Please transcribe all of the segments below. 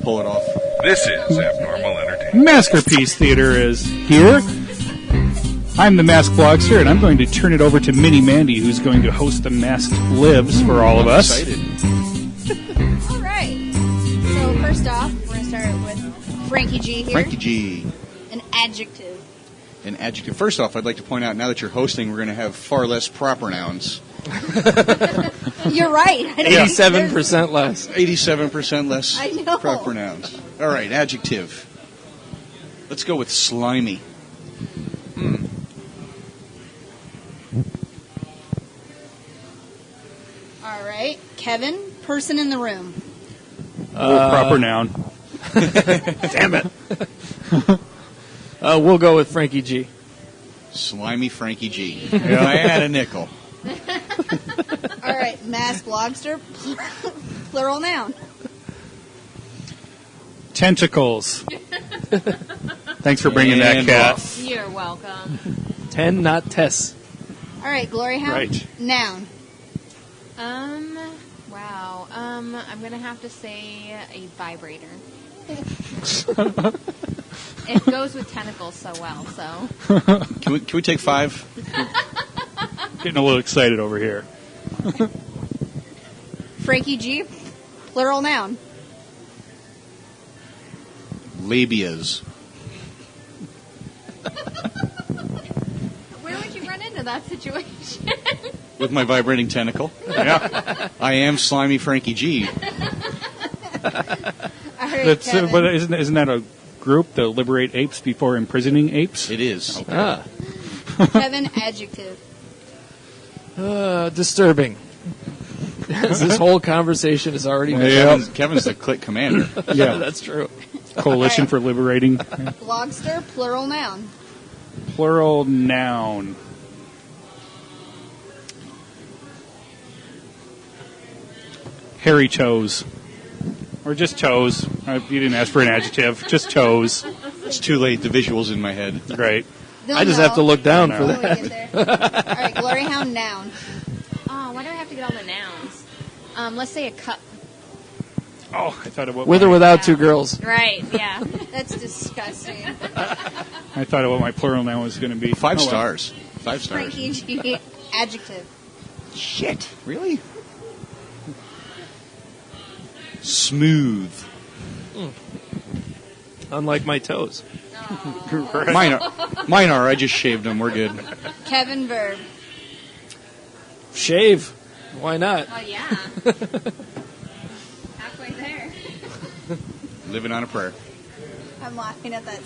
pull it off. This is Abnormal Entertainment. Maskerpiece Theater is here. I'm the Masked Blogster, and I'm going to turn it over to Minnie Mandy, who's going to host the Masked Libs for all of us. Excited. All right. So first off, we're going to start with Frankie G here. Frankie G. An adjective. An adjective. First off, I'd like to point out, now that you're hosting, we're going to have far less proper nouns. You're right. 87% less. 87% less I know. proper nouns. All right, adjective. Let's go with slimy. All right. Kevin, person in the room. Proper noun. Damn it. We'll go with Frankie G. Slimy Frankie G. I add a nickel. All right. Masked Blogster, plural noun. Tentacles. Thanks for bringing that, And cat. off. You're welcome. 10, not Tess. All right. GloryHoundd, Right. noun. Wow. I'm gonna have to say a vibrator. It goes with tentacles so well, so. Can we take 5? Getting a little excited over here. Frankie G, plural noun. Labias. Where would you run into that situation? With my vibrating tentacle. Yeah. I am slimy Frankie G. All right, That's, Kevin. but isn't that a group that liberate apes before imprisoning apes? It is. Kevin, adjective. Disturbing. This whole conversation has already been. Kevin's the click commander. Yeah. That's true. Coalition for Liberating. Blogster, plural noun. Plural noun. Hairy toes. Or just toes. You didn't ask for an adjective. Just toes. It's too late. The visual's in my head. Right. They'll I just know have to look down for when we that. get there. All right, GloryHoundd, noun. Oh, why do I have to get all the nouns? Let's say a cup. Oh, I thought of what With or without two girls. Right, yeah. That's disgusting. I thought of what my plural noun was going to be. 5 Oh, well. stars. 5 stars. Frankie G, adjective. Shit. Really? Smooth. Unlike my toes. Mine are. I just shaved them. We're good. Kevin, verb. Shave. Why not? Oh, yeah. Halfway there. Living on a prayer. I'm laughing at that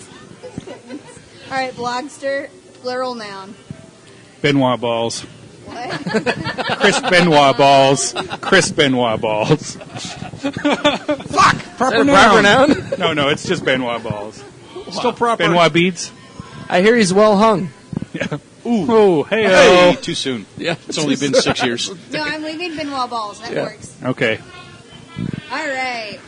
sentence. All right, Blogster, plural noun. Benoit balls. What? Chris Benoit balls. Chris Benoit balls. Proper noun. No, it's just Benoit balls. Still proper. Benoit beads. I hear he's well hung. Yeah. Ooh. Oh, hey. Hey, too soon. Yeah. It's only been 6 years. No, I'm leaving Benoit balls. That works. Okay. All right.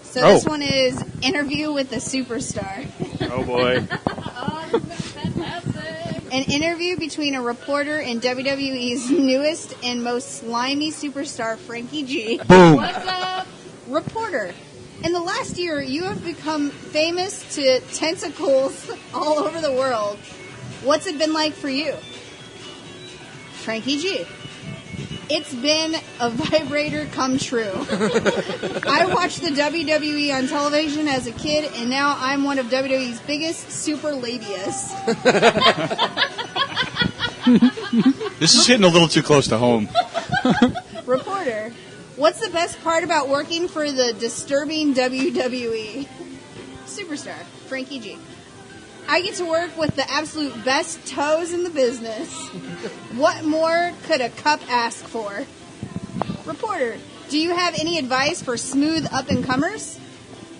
So Oh. this one is interview with a superstar. Oh, boy. Oh, this is fantastic. An interview between a reporter and WWE's newest and most slimy superstar, Frankie G. Boom. What's up? Reporter. In the last year, you have become famous to tentacles all over the world. What's it been like for you? Frankie G. It's been a vibrator come true. I watched the WWE on television as a kid, and now I'm one of WWE's biggest super labias. This is hitting a little too close to home. Reporter. What's the best part about working for the disturbing WWE? Superstar, Frankie G. I get to work with the absolute best toes in the business. What more could a cup ask for? Reporter. Do you have any advice for smooth up-and-comers?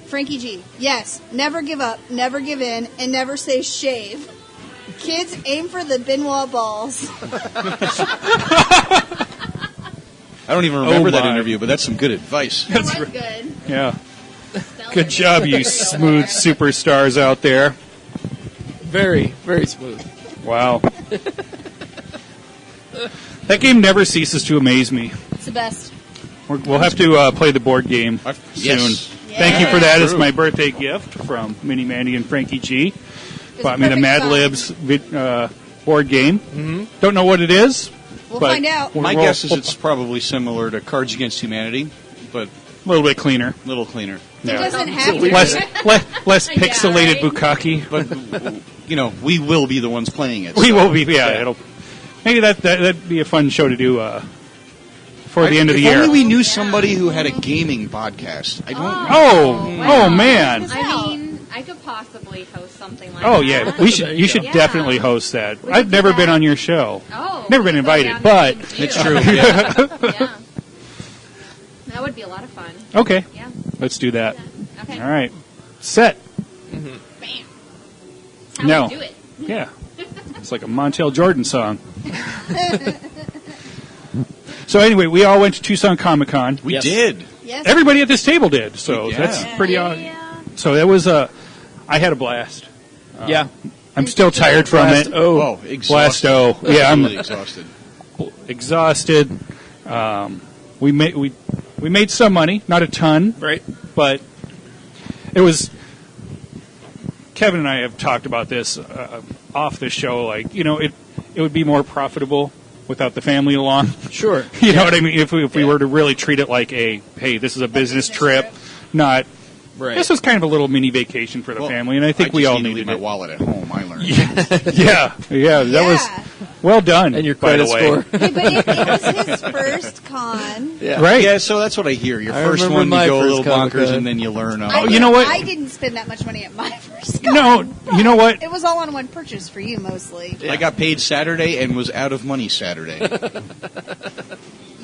Frankie G. Yes. Never give up, never give in, and never say shave. Kids, aim for the Benoit balls. I don't even remember that my. interview, but that's some good advice. That was good. Yeah. Good job, you smooth superstars out there. Very, very smooth. Wow. That game never ceases to amaze me. It's the best. We'll have to play the board game soon. Yes. Thank you for that as my birthday gift from Mini Mandy and Frankie G. Bought me the Mad Libs board game. Mm-hmm. Don't know what it is. We'll find out. My guess is it's probably similar to Cards Against Humanity, but a little bit cleaner. A little cleaner. It doesn't have to be. Less pixelated bukkake. But, we will be the ones playing it. We will be, It'll maybe that'd be a fun show to do for the end of the year. If only we knew somebody who had a gaming podcast. I don't. Oh man! I mean, I could possibly host something like that. Oh yeah, you should definitely host that. I've never been on your show. Oh, never been invited, but it's true. Yeah. That would be a lot of fun. Okay. Yeah. Let's do that. Yeah. Okay. All right. Set. Bam. That's how No. we do it. Yeah. It's like a Montel Jordan song. So anyway, we all went to Tucson Comic-Con. We did. Yes. Everybody at this table did. So that's pretty awesome. Yeah. So that was I had a blast. Yeah. I'm still tired from it. Oh, exhausted. Blast yeah, I'm really exhausted. Exhausted. We made some money, not a ton, Right. but it was. Kevin and I have talked about this off the show. Like, it would be more profitable without the family along. Sure. You know what I mean? If we were to really treat it like hey, this is a business trip, not. Right. This was kind of a little mini vacation for the family, and I think we all need to needed leave my it. wallet at home. I learned. Yeah, that was well done. And your by the credit way. score. Hey, but it was his first con. Yeah. Right? Yeah, so that's what I hear. Your I first remember one, my you go a first little bonkers, Comic-Con. and then you learn. You know what? I didn't spend that much money at my first con. No, you know what? It was all on one purchase for you, mostly. I got paid Saturday and was out of money Saturday.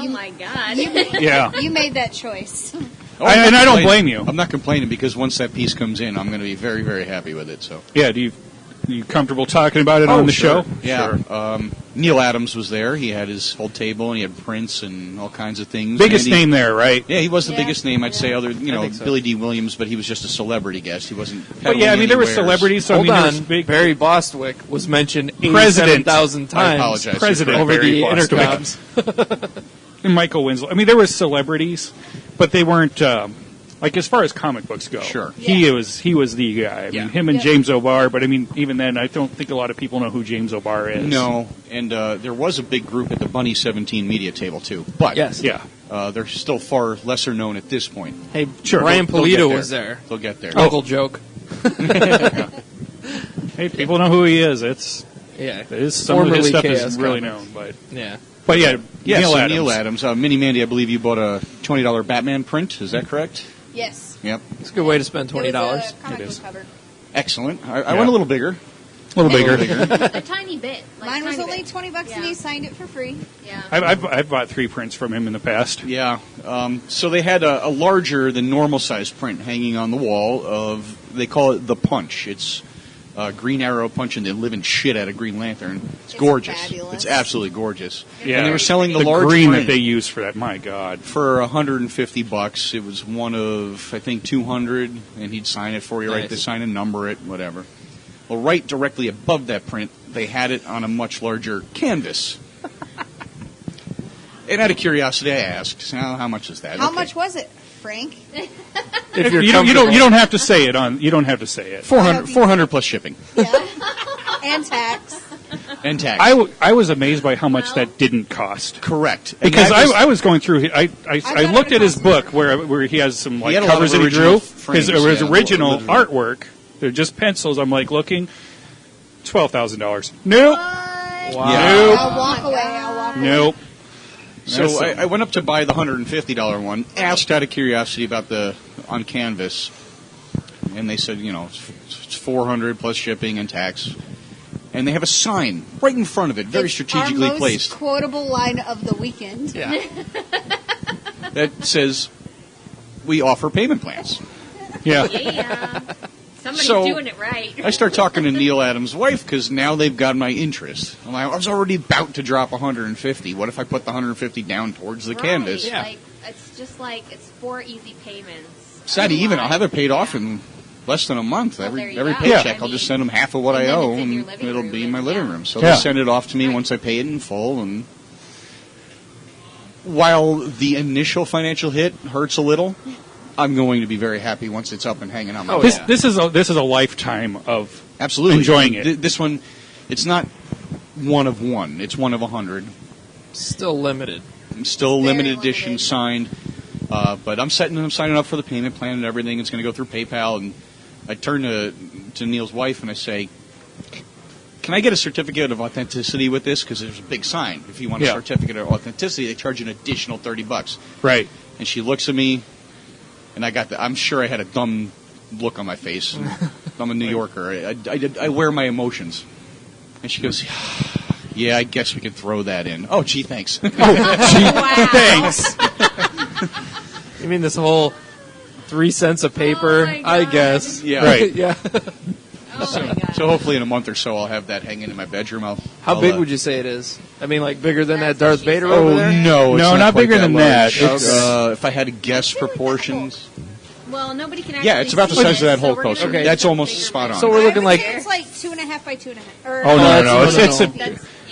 Oh my God. Yeah. You made that choice. And I don't blame you. I'm not complaining because once that piece comes in, I'm going to be very, very happy with it. So Yeah, are you comfortable talking about it on the show? Yeah. Sure. Neil Adams was there. He had his whole table, and he had prints and all kinds of things. Biggest Andy- name there, right? Yeah, he was the Yeah. biggest name, I'd say, other think so. Billy D. Williams, but he was just a celebrity guest. He wasn't. But yeah, I mean, there were peddling celebrities. So, Hold I mean, there on. was big Barry Bostwick was mentioned President. 87,000 I times. apologize. President Over Barry the Bostwick. intercoms. And Michael Winslow. I mean, there were celebrities, but they weren't like as far as comic books go. Sure. He was the guy. I mean, him and Yeah. James O'Barr. But I mean, even then, I don't think a lot of people know who James O'Barr is. No, and there was a big group at the Bunny 17 media table too. But Yes. Yeah. they're still far lesser known at this point. Hey, Sure. Brian They'll get Pulido there. was there. They'll get there. Local joke. Hey, people know who he is. It's Yeah. some of his Formerly stuff Chaos is really Comics. known, Yeah. but yeah, Yeah, Neil so Adams. Neil Adams. Mini Mandy, I believe you bought a $20 Batman print. Is that correct? Yes. Yep. It's a good way to spend It was $20. a comic It is. book cover. Excellent. I Yeah. went a little bigger. A little bigger. A tiny bit. Like Mine was tiny only bit. $20 and Yeah. he signed it for free. Yeah. I've bought 3 prints from him in the past. Yeah. So they had a larger than normal size print hanging on the wall of, they call it the Punch. It's Green Arrow punching the living shit out of Green Lantern. It's gorgeous. fabulous. It's absolutely gorgeous. Yeah, And they were selling the, the large green print that they use for that. My God. for $150. It was one of, I think, 200, and he'd sign it for you, right? Nice. They sign and number it, whatever. Well, right directly above that print, they had it on a much larger canvas. And out of curiosity, I asked, how much is that? How Okay. much was it, Frank? If you're You comfortable. don't have to say it on. You don't have to say it. 400 plus shipping Yeah. And tax. and tax. I was amazed by how much that didn't cost. Correct. And Because that was- I was going through. I thought looked it at his cost book where he has some He had like a lot covers of that he original drew. frames, His yeah, original original. artwork. They're just pencils. I'm like looking. $12,000. Nope. Wow. Nope. I'll walk away. I'll walk away. Nope. So I went up to buy the $150 one, asked out of curiosity about the on canvas, and they said, it's 400 plus shipping and tax. And they have a sign right in front of it, very It's strategically our most placed, quotable line of the weekend. Yeah. that says, "We offer payment plans." Yeah. Yeah. Somebody's So- doing it right. I start talking to Neil Adams' wife because now they've got my interest. I'm like, I was already about to drop 150. What if I put the 150 down towards the Right. canvas? Yeah. Like, it's just like, it's 4 easy payments. It's not even. I'll have it paid off Yeah. in less than a month. Well, every there you every go. paycheck, Yeah. I'll just send them half of what And I then owe, it's in your and living it'll room, be in my and- living yeah. room. So Yeah. they send it off to me Right. once I pay it in full. And while the initial financial hit hurts a little, I'm going to be very happy once it's up and hanging on my wall. This is a lifetime of absolutely enjoying it. This one, it's not one of one. It's one of 100. Still limited. Still Very limited edition, limited. signed. But I'm signing up for the payment plan and everything. It's going to go through PayPal. And I turn to Neil's wife and I say, "Can I get a certificate of authenticity with this? Because there's a big sign. If you want a certificate of authenticity, they charge an additional $30." Right. And she looks at me, and I'm sure I had a dumb look on my face. I'm a New Yorker. I wear my emotions. And she goes, "Yeah, I guess we can throw that in." Oh, gee, thanks. Thanks. You mean this whole 3 cents of paper? my I God. guess. Yeah. Right. Yeah. Oh my god. So hopefully in a month or so I'll have that hanging in my bedroom. How big would you say it is? I mean, like bigger than that That's Darth what she Vader said. over there? No, it's No, not quite bigger than large. that. It's- If I had to guess proportions, Well, nobody can actually yeah, it's about the see size of that it, so whole we're gonna poster. make That's it almost bigger spot on. So we're I looking would like say it's like 2.5 by 2.5. Or, Oh no, that's- no, no, it's no.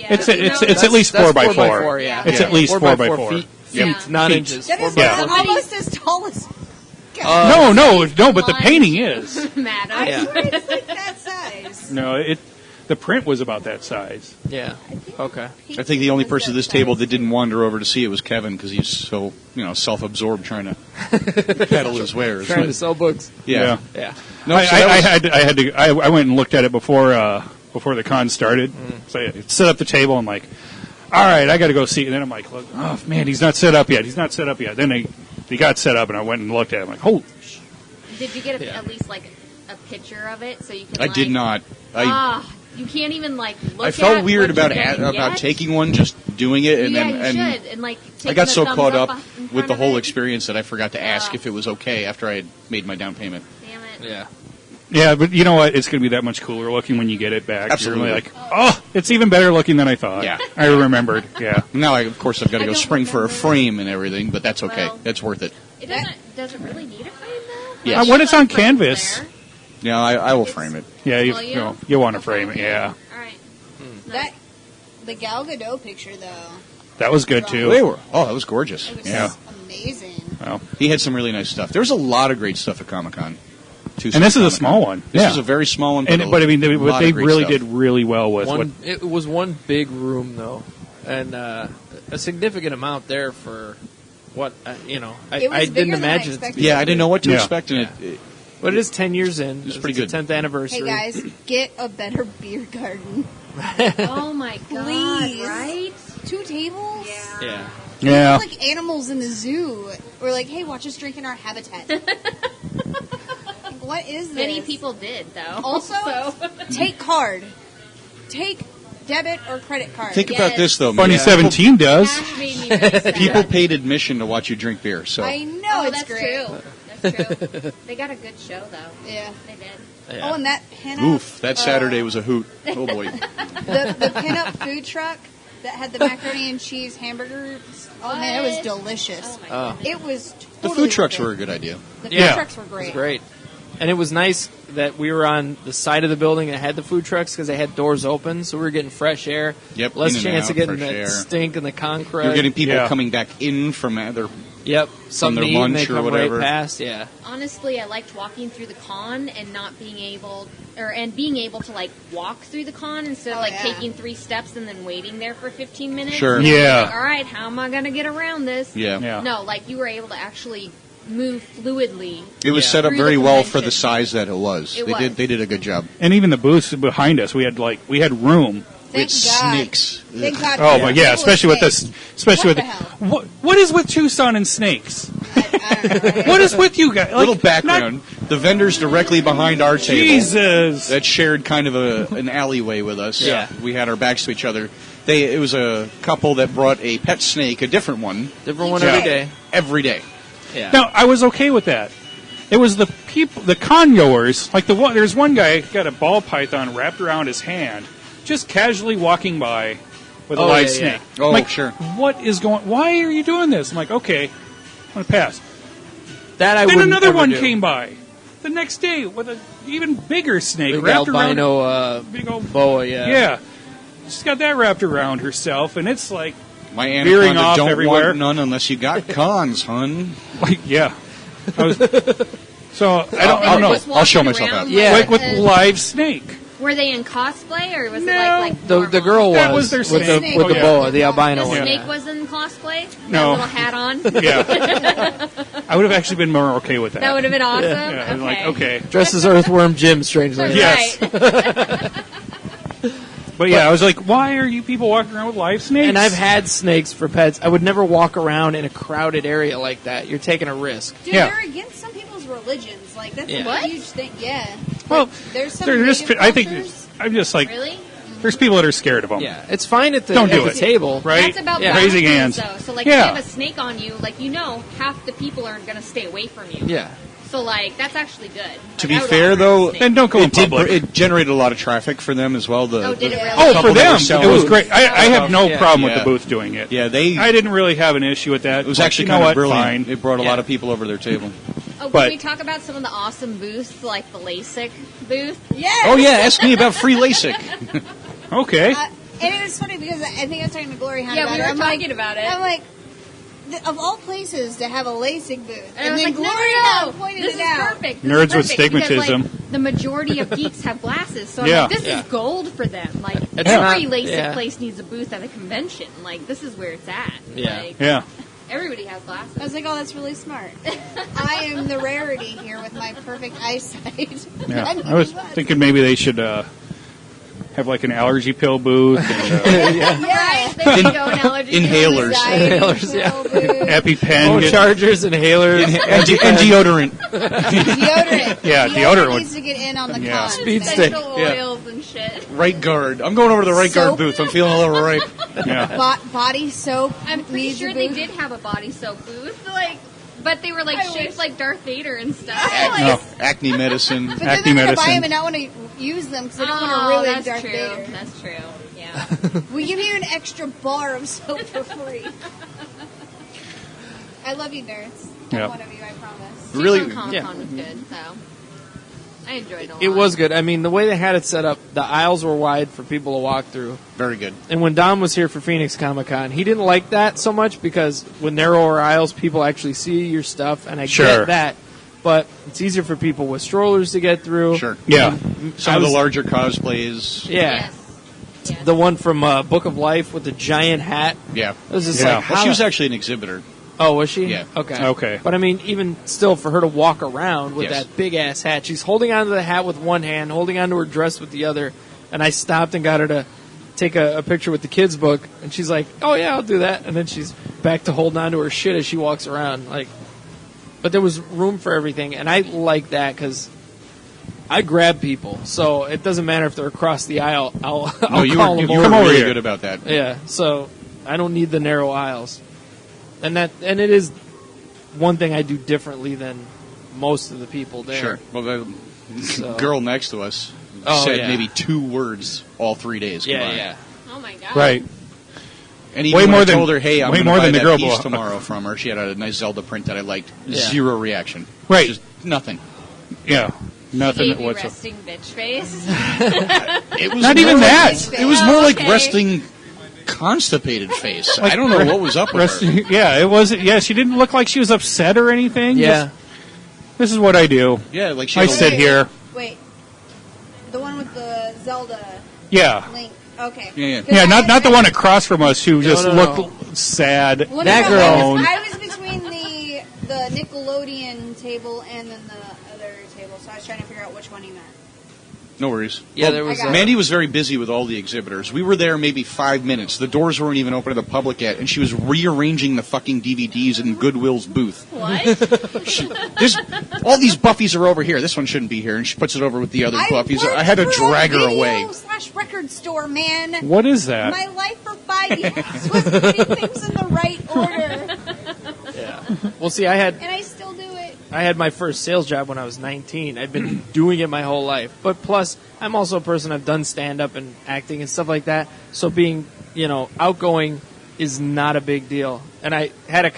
That's, yeah, it's at least 4 by 4. Yeah. It's at least 4 by 4. feet, Yeah. not Feet. inches. that is 4 by Yeah. 4 feet. almost as tall as. No, but the painting is. Madam. I Yeah. swear it's like that size. No, the print was about that size. Yeah. Okay. I think the only person at this table that didn't wander over to see it was Kevin because he's so self-absorbed trying to peddle his wares. Trying to sell books. Yeah. Yeah. No, I so that was- I went and looked at it before the con started. So I set up the table. I'm like, all right, I got to go see it. And then I'm like, look, oh man, he's not set up yet. Then he got set up, and I went and looked at it. I'm like, holy. Did you get Yeah. at least like a picture of it so you can? I did not. You can't even like look. I felt at weird what about you're gonna about get. taking one, just doing it, and yeah, then you and should. And like I taking got the so thumbs caught up up in with front the of whole it. experience that I forgot to ask if it was okay after I had made my down payment. Damn it. Yeah. Yeah, but you know what? It's going to be that much cooler looking when you get it back. Absolutely. You're really like, oh, it's even better looking than I thought. Yeah. I remembered. Yeah. Now, of course, I've got to I go don't spring for a remember. frame and everything, but that's okay. Well- That's worth it. It doesn't really need a frame though. Yes. Like, When it's you on have frames canvas. there. Yeah, I will frame it. Yeah, Will you? you want to Okay. frame it. Yeah. All right. That the Gal Gadot picture though, That was good They too. were. Oh, that was gorgeous. it was Yeah. amazing. Well, He had some really nice stuff. There was a lot of great stuff at Comic-Con. and this is a small one. This Yeah. is a very small one, but I mean, a they lot of great really stuff. did really well with what. It was one big room though, and a significant amount there for what It was I bigger didn't than I imagine. expected. Yeah, I didn't know what to Yeah. expect, and Yeah. it But it is 10 years in. was pretty It's the good. 10th anniversary. Hey guys, get a better beer garden. Oh my god! Please. Right? 2 tables. Yeah. Yeah. Yeah. It's like animals in the zoo. We're like, hey, watch us drink in our habitat. Like, what is this? Many people did though. Also, So- take card. Take debit or credit card. think about Yes. this though. Funny man. 17 does. Cash made me very sad. People paid admission to watch you drink beer, so I know Oh, it's that's great. true. That's true. They got a good show though. Yeah. They did. Yeah. Oh, and that pinup. oof, that Saturday was a hoot. Oh boy. the pinup food truck that had the macaroni and cheese hamburgers. Oh man, it was What? delicious. Oh my god. It was. The Totally food trucks worth were a it. good idea. The Yeah. food trucks were It great. was great. And it was nice that we were on the side of the building that had the food trucks because they had doors open, so we were getting fresh air. Yep, Less in and chance out, of getting fresh that air. stink and the concrete. You're getting people Yeah. coming back in from their Yep. Something their to eat and they lunch or come whatever. right past. Yeah. Honestly, I liked walking through the con and not being able, and being able to like walk through the con instead of Oh, like yeah. taking 3 steps and then waiting there for 15 minutes. Sure. Yeah. Like, all right, how am I gonna get around this? yeah. Yeah. No, like you were able to actually move fluidly. It was Yeah. set up Through the very well for the convention. size that it was. It They was. did a good job. And even the booths behind us, we had room. Thank It's God. snakes. Thank God. Oh, for but the yeah, table especially with snakes. this, especially What with the hell? what is with Tucson and snakes? I don't know, right? What is with you guys? Like, Little background. The vendors directly behind our table. Jesus. That shared kind of an alleyway with us. Yeah. We had our backs to each other. It was a couple that brought a pet snake, a different one, Different one Yeah. every day. every day. Yeah. No, I was okay with that. It was the people, the con-goers, like there's one guy got a ball python wrapped around his hand, just casually walking by with a Oh, live yeah, snake. yeah. Oh, I'm like, sure. What is going? Why are you doing this? I'm like, okay, I'm gonna pass. That I Then wouldn't another ever one do. came by the next day with an even bigger snake Big wrapped around. albino Big old boa. Yeah. Yeah, she's got that wrapped around herself, and it's like, My Veering anaconda off don't everywhere. want none unless you got cons, hun. yeah. So I don't know. Just I'll show walking myself around, out. Yeah. Like with Live Snake. Were they in cosplay or was No. it like The normal? girl That was was their with snake. the Oh, yeah. boa, the albino The one. snake yeah. was in cosplay? No. That little hat on? Yeah. I would have actually been more okay with that. That would have been awesome? Yeah, I'm like, okay. Dressed as Earthworm Jim, strangely enough. Yes. Right. But yeah, I was like, why are you people walking around with live snakes? And I've had snakes for pets. I would never walk around in a crowded area like that. You're taking a risk. Dude, Yeah. they're against some people's religions. Like, that's Yeah. a What? huge thing. Yeah. Well, Like, there's some they're just, native I think, cultures- I'm just like, Really? there's people that are scared of them. Yeah, it's fine at the, Don't do at it. the table. Right? That's about Yeah. Raising boundaries, hands. though. So, like, Yeah. if you have a snake on you, like, you know, half the people aren't going to stay away from you. Yeah. So, like, that's actually good. To Like, be I would fair, walk around though, with a snake. And don't go in It did. public. It generated a lot of traffic for them as well. Oh, did it really? Oh, couple for that them, were selling it was booths. great. I have no Yeah. problem with Yeah. the booth doing it. Yeah, they. I didn't really have an issue with that. It was But actually you know kind of what? brilliant. Fine. It brought a Yeah. lot of people over their table. Oh, but- can we talk about some of the awesome booths, like the LASIK booth? Yeah. Oh yeah, ask me about free LASIK. Okay. And it was funny because I think I was talking to GloryHoundd Yeah, about we it. were I'm like- talking about it. I'm like, of all places to have a LASIK booth. And I was then like, no, GloryHoundd pointed this it is out. perfect. This Nerds is with perfect because, stigmatism. like, the majority of geeks have glasses, so Yeah. I'm like, this Yeah. is gold for them. Like, It's every not- LASIK yeah. place needs a booth at a convention. Like, this is where it's at. Yeah. Like, Yeah. everybody has glasses. I was like, oh, that's really smart. I am the rarity here with my perfect eyesight. Yeah. need I was glasses. thinking maybe they should have like an allergy pill booth and Yeah. Right? There you go, an allergy. Inhalers. Inhalers, yeah. EpiPen. Phone Get- chargers, inhalers. and deodorant. Deodorant. Yeah, deodorant. needs to get in on the Yeah. cons. Speed man. stick. Essential Yeah. oils and shit. Right guard. I'm going over to the right guard Soap. booth. I'm feeling a little right. Yeah. Body soap. I'm pretty needs sure a they booth. did have a body soap booth, like, but they were like I shaped wish. like Darth Vader and stuff. No. Acne medicine. But then Acne they're going to buy medicine. them and not want to use them because they don't Oh, want to ruin that's Darth true. Vader. That's true. Yeah. We give you an extra bar of soap for free. I love you, nerds. I'm Yeah. one of you, I promise. Really- Tucson Comic-Con yeah. was good, so I enjoyed it a lot. It was good. I mean, the way they had it set up, the aisles were wide for people to walk through. Very good. And when Dom was here for Phoenix Comic-Con, he didn't like that so much because with narrower aisles, people actually see your stuff, and I Sure. get that. But it's easier for people with strollers to get through. Sure. Yeah. Some I of the was- larger cosplays. Yeah. Yes. Yes. The one from Book of Life with the giant hat. Yeah. It was just Yeah. like, Well, how she was the- actually an exhibitor. Oh, was she? Yeah. Okay. Okay. But I mean, even still, for her to walk around with Yes. that big ass hat, she's holding onto the hat with one hand, holding onto her dress with the other. And I stopped and got her to take a picture with the kids' book, and she's like, "Oh yeah, I'll do that." And then she's back to holding onto her shit as she walks around. Like, but there was room for everything, and I like that because I grab people, so it doesn't matter if they're across the aisle. I'll No, you call were, them you over. were really here. good about that. Yeah, so I don't need the narrow aisles, and it is one thing I do differently than most of the people there. Sure. Well, the So- girl next to us Oh, said yeah. maybe 2 words all 3 days Yeah, combined. yeah. Oh my god. Right. And even Way when more I than- told her, hey, I'm way going to more buy than the that girl piece book. tomorrow from her, she had a nice Zelda print that I liked. Yeah. 0 reaction. Right. Just nothing. Yeah. Nothing Gave you whatsoever. resting bitch face. It was Not more even like- that. It was more Oh, like okay. resting constipated face. I don't know what was up with her. Yeah, it wasn't. Yeah, she didn't look like she was upset or anything. Yeah. Just, this is what I do. Yeah, like she I had a- sit here. Wait. The one with the Zelda Yeah. link. Okay. Yeah. 'Cause Yeah, I- not the one across from us who just no. looked sad. Well, That no, girl. I was between the Nickelodeon table and then the other table, so I was trying to figure out which one he meant. No worries. Yeah, there was. I got it. Mandy was very busy with all the exhibitors. We were there maybe 5 minutes. The doors weren't even open to the public yet, and she was rearranging the fucking DVDs in Goodwill's booth. What? All these Buffys are over here. This one shouldn't be here, and she puts it over with the other Buffys. I had to drag her away. /record store, man. What is that? My life for 5 years was putting things in the right order, Yeah. Well, see, I had and I still do it. my first sales job when I was 19. I'd been doing it my whole life. But plus, I'm also a person, I've done stand-up and acting and stuff like that. So being, outgoing is not a big deal. And I had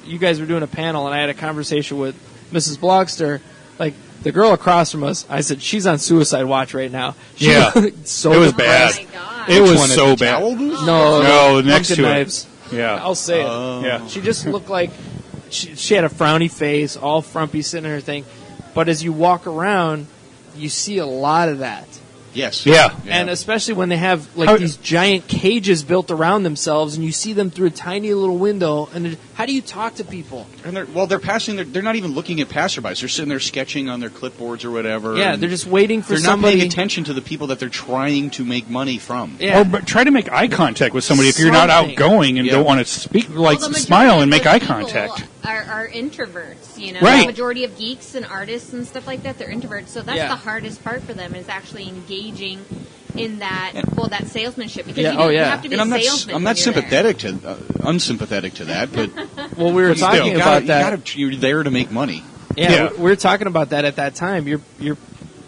you guys were doing a panel, and I had a conversation with Mrs. Blogster. Like, the girl across from us, I said, she's on suicide watch right now. She Yeah. looked so It was depressed. Oh my god. It Which was one, at so the bad. towel booth? No, No, next pumpkin to it. knives. Yeah. I'll say it. Oh. Yeah. She just looked like she had a frowny face, all frumpy, sitting in her thing. But as you walk around, you see a lot of that. Yes. Yeah. And especially when they have these giant cages built around themselves, and you see them through a tiny little window. And how do you talk to people? And they're passing. They're not even looking at passerbys. They're sitting there sketching on their clipboards or whatever. Yeah, they're just waiting for somebody. They're not paying attention to the people that they're trying to make money from. Yeah. Or try to make eye contact with somebody if you're not outgoing and don't want to speak. Smile and make eye contact. Are introverts, Right. The majority of geeks and artists and stuff like that, they're introverts. So that's the hardest part for them, is actually engaging in that that salesmanship, because you have to be a salesman. I'm not unsympathetic to that, but well, we were talking about that. You're there to make money. Yeah, we were talking about that at that time. You're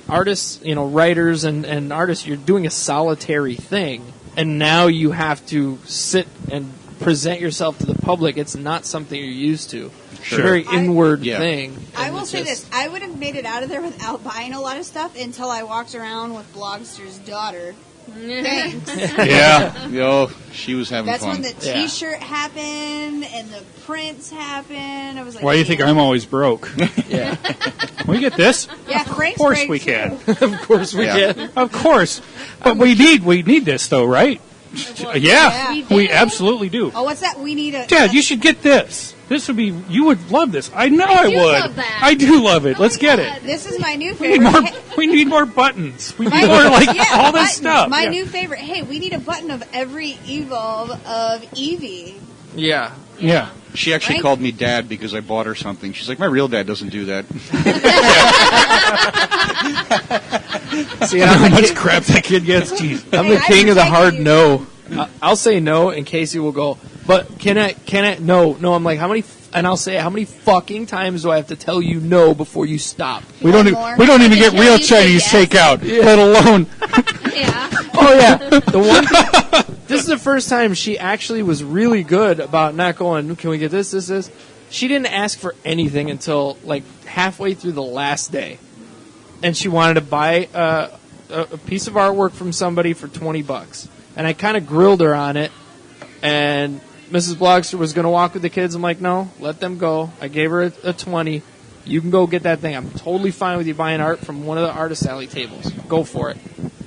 artists, writers and artists. You're doing a solitary thing, and now you have to sit and present yourself to the public. It's not something you're used to. Sure. It's a very inward thing. I will say this. I would have made it out of there without buying a lot of stuff until I walked around with Blogster's daughter. Thanks. Yeah. Yo, she was having That's fun. when the T-shirt happened and the prints happened. I was like, why do you think I'm always broke? Yeah. Can we get this? Yeah, Frank's of course great we too. can. Of course we can. Of course. But we need this though, right? Yeah. We absolutely do. Oh, what's that? We need a... Dad, you should get this. This would be, you would love this. I know I do would. love that. I do love it. Let's get it. This is my new We need favorite. we need more buttons. We need more all this stuff. My new favorite. Hey, we need a button of every evolve of Eevee. Yeah. Yeah. She actually called me Dad because I bought her something. She's like, my real dad doesn't do that. See how much crap that kid gets. Jeez. I'm the king of the hard no. I'll say no, and Casey will go, but can I, no, I'm like, and I'll say, how many fucking times do I have to tell you no before you stop? We don't even get real Chinese takeout, let alone. Yeah. Oh yeah. The one thing, this is the first time she actually was really good about not going, can we get this? She didn't ask for anything until like halfway through the last day. And she wanted to buy a piece of artwork from somebody for $20. And I kind of grilled her on it. And Mrs. Blogster was going to walk with the kids. I'm like, no, let them go. I gave her a 20. You can go get that thing. I'm totally fine with you buying art from one of the artist alley tables. Go for it.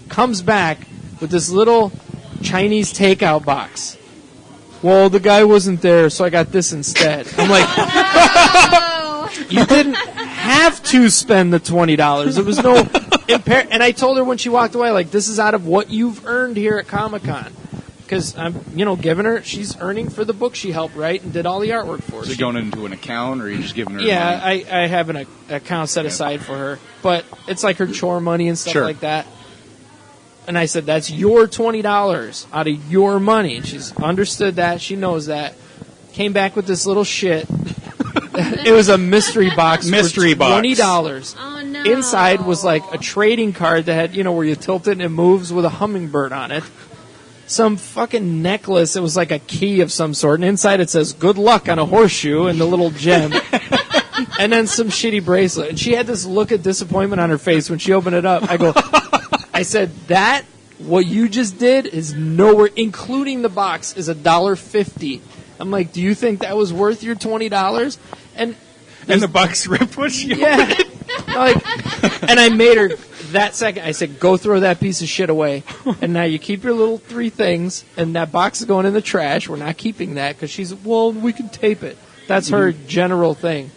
Comes back with this little Chinese takeout box. Well, the guy wasn't there, so I got this instead. I'm like, you didn't have to spend the $20. There was no and I told her when she walked away, like, this is out of what you've earned here at Comic-Con. Because I'm, giving her, she's earning for the book she helped write and did all the artwork for. Is it going into an account, or are you just giving her money? I have an account set aside for her. But it's like her chore money and stuff like that. And I said, that's your $20 out of your money. And she's understood that. She knows that. Came back with this little shit. It was a mystery box for $20. Oh, no. Inside was like a trading card that had, where you tilt it and it moves with a hummingbird on it. Some fucking necklace. It was like a key of some sort. And inside it says, good luck on a horseshoe and the little gem. And then some shitty bracelet. And she had this look of disappointment on her face when she opened it up. I said, what you just did is nowhere, including the box, is $1.50. I'm like, do you think that was worth your $20? And the box ripped when she opened it? And I made her that second. I said, go throw that piece of shit away. And now you keep your little 3 things, and that box is going in the trash. We're not keeping that because she's, well, we can tape it. That's her general thing.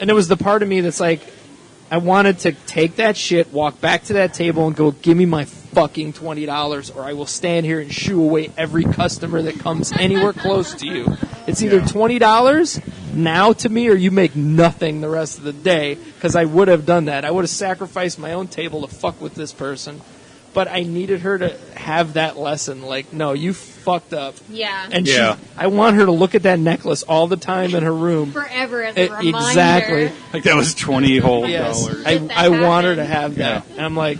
And it was the part of me that's like, I wanted to take that shit, walk back to that table, and go, give me my fucking $20, or I will stand here and shoo away every customer that comes anywhere close to you. It's either $20 now to me, or you make nothing the rest of the day, because I would have done that. I would have sacrificed my own table to fuck with this person. But I needed her to have that lesson, like, no, you fucked up. Yeah. And I want her to look at that necklace all the time in her room. Forever as a reminder. Exactly. Like that was $20 whole yes. dollars. I want her to have that. And I'm like,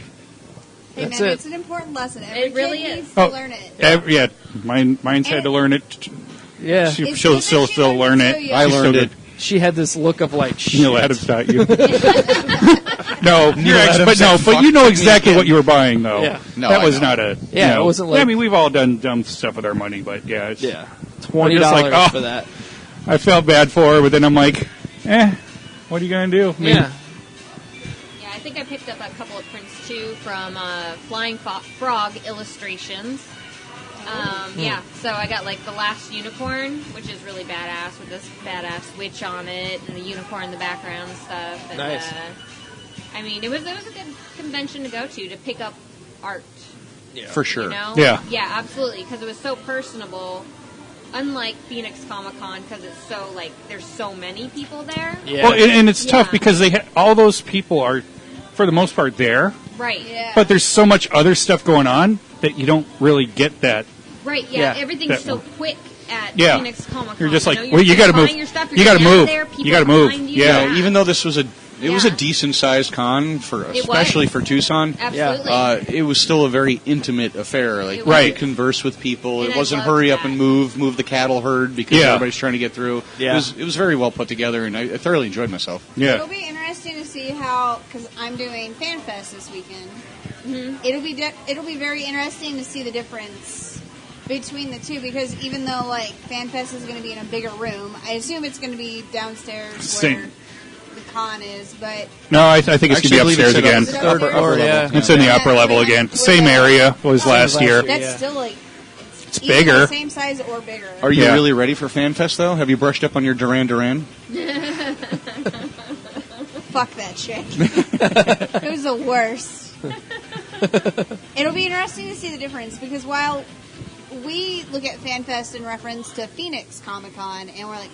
hey, that's man, it. It's an important lesson. Every It really kid is. needs to learn it. Mine's had to learn it. Yeah. She'll still learn it. I learned it. She had this look of like, shit. Neil Adams taught you. No, but you know exactly what you were buying, though. Yeah. No, that I was know. not a. Yeah, it wasn't like. I mean, we've all done dumb stuff with our money, but yeah. $20 like, for that. I felt bad for her, but then I'm like, what are you going to do? Yeah. Yeah, I think I picked up a couple of prints, too, from Flying Frog Illustrations. Yeah, so I got, like, the last unicorn, which is really badass, with this badass witch on it, and the unicorn in the background and stuff. And, nice. I mean, it was a good convention to go to pick up art. Yeah. For sure. You know? Yeah. Yeah, absolutely, because it was so personable. Unlike Phoenix Comic-Con, because it's so, like, there's so many people there. Yeah. Well, and it's tough because all those people are, for the most part, there. Right. Yeah. But there's so much other stuff going on that you don't really get that. Right, yeah. Yeah. Everything's so quick at Yeah. Phoenix Comic-Con. You're just like, you well, you got to move. Your stuff, You got to move. You got to move. Yeah, even though this was it was a Yeah. decent sized con especially for Tucson. Absolutely. It was still a very intimate affair. Like, Right. you could converse with people. And it I wasn't loved hurry up that. and move the cattle herd because everybody's trying to get through. Yeah. It was very well put together, and I thoroughly enjoyed myself. Yeah. It'll be interesting to see how, because I'm doing FanFest this weekend. Mm-hmm. It'll be very interesting to see the difference between the two, because even though like FanFest is going to be in a bigger room, I assume it's going to be downstairs where the con is. But no, I think it's going to be upstairs again. Third floor, yeah. It's in the upper level again. Same area was last year. That's still like it's either bigger. the same size or bigger. Are you really ready for FanFest, though? Have you brushed up on your Duran? Fuck that shit. It was the worst. It'll be interesting to see the difference, because while we look at FanFest in reference to Phoenix Comic-Con, and we're like,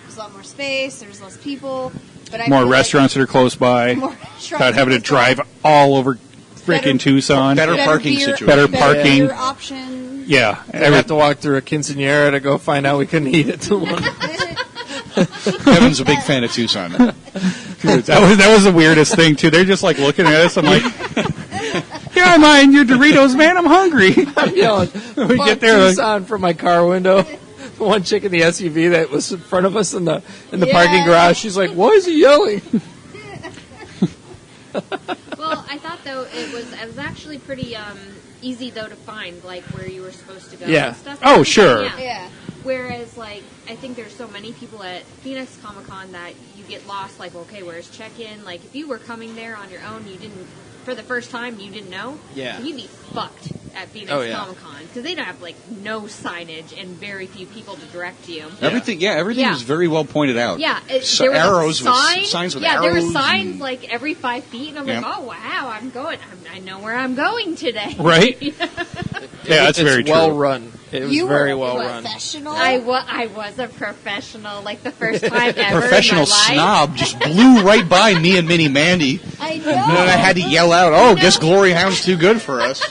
there's a lot more space, there's less people, but I more feel restaurants that are close by, without having to drive all over freaking Tucson. Better parking situation. Better parking. Better options. Yeah. I have to walk through a quinceanera to go find out we couldn't eat it. Kevin's a big fan of Tucson. Dude, that was the weirdest thing, too. They're just like looking at us. I'm like, here am I and your Doritos, man. I'm hungry. I'm yelling, We "Fuck get there, Tucson," from my car window. The one chick in the SUV that was in front of us in the parking garage, she's like, "Why is he yelling?" Well, I thought though it was actually pretty easy though to find, like where you were supposed to go. Yeah. And stuff. Oh, sure. Yeah. Whereas, like, I think there's so many people at Phoenix Comic-Con that you get lost. Like, okay, where's check-in? Like, if you were coming there on your own, you didn't, for the first time, you didn't know. Yeah. You'd be fucked at Phoenix Comic-Con because they don't have like no signage and very few people to direct you. Everything was very well pointed out. Yeah, So there were arrows with signs with yeah, arrows. there were signs like every 5 feet, and I'm Yeah. like, oh wow, I know where I'm going today. Right? Yeah, that's very true. Well run. It was You very were well a run. professional. I was a professional, like the first time ever. Professional in my life. snob just blew right by me and Minnie Mandy. I know. And then I had to yell out, guess GloryHound's too good for us.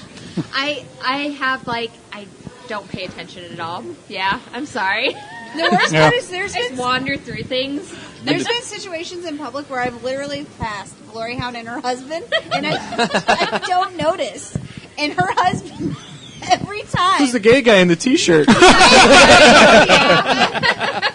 I have like I don't pay attention at all. Yeah, I'm sorry. The worst part is I just wander through things. There's been situations in public where I've literally passed GloryHound and her husband, and I don't notice. And her husband, every time. Who's the gay guy in the T-shirt?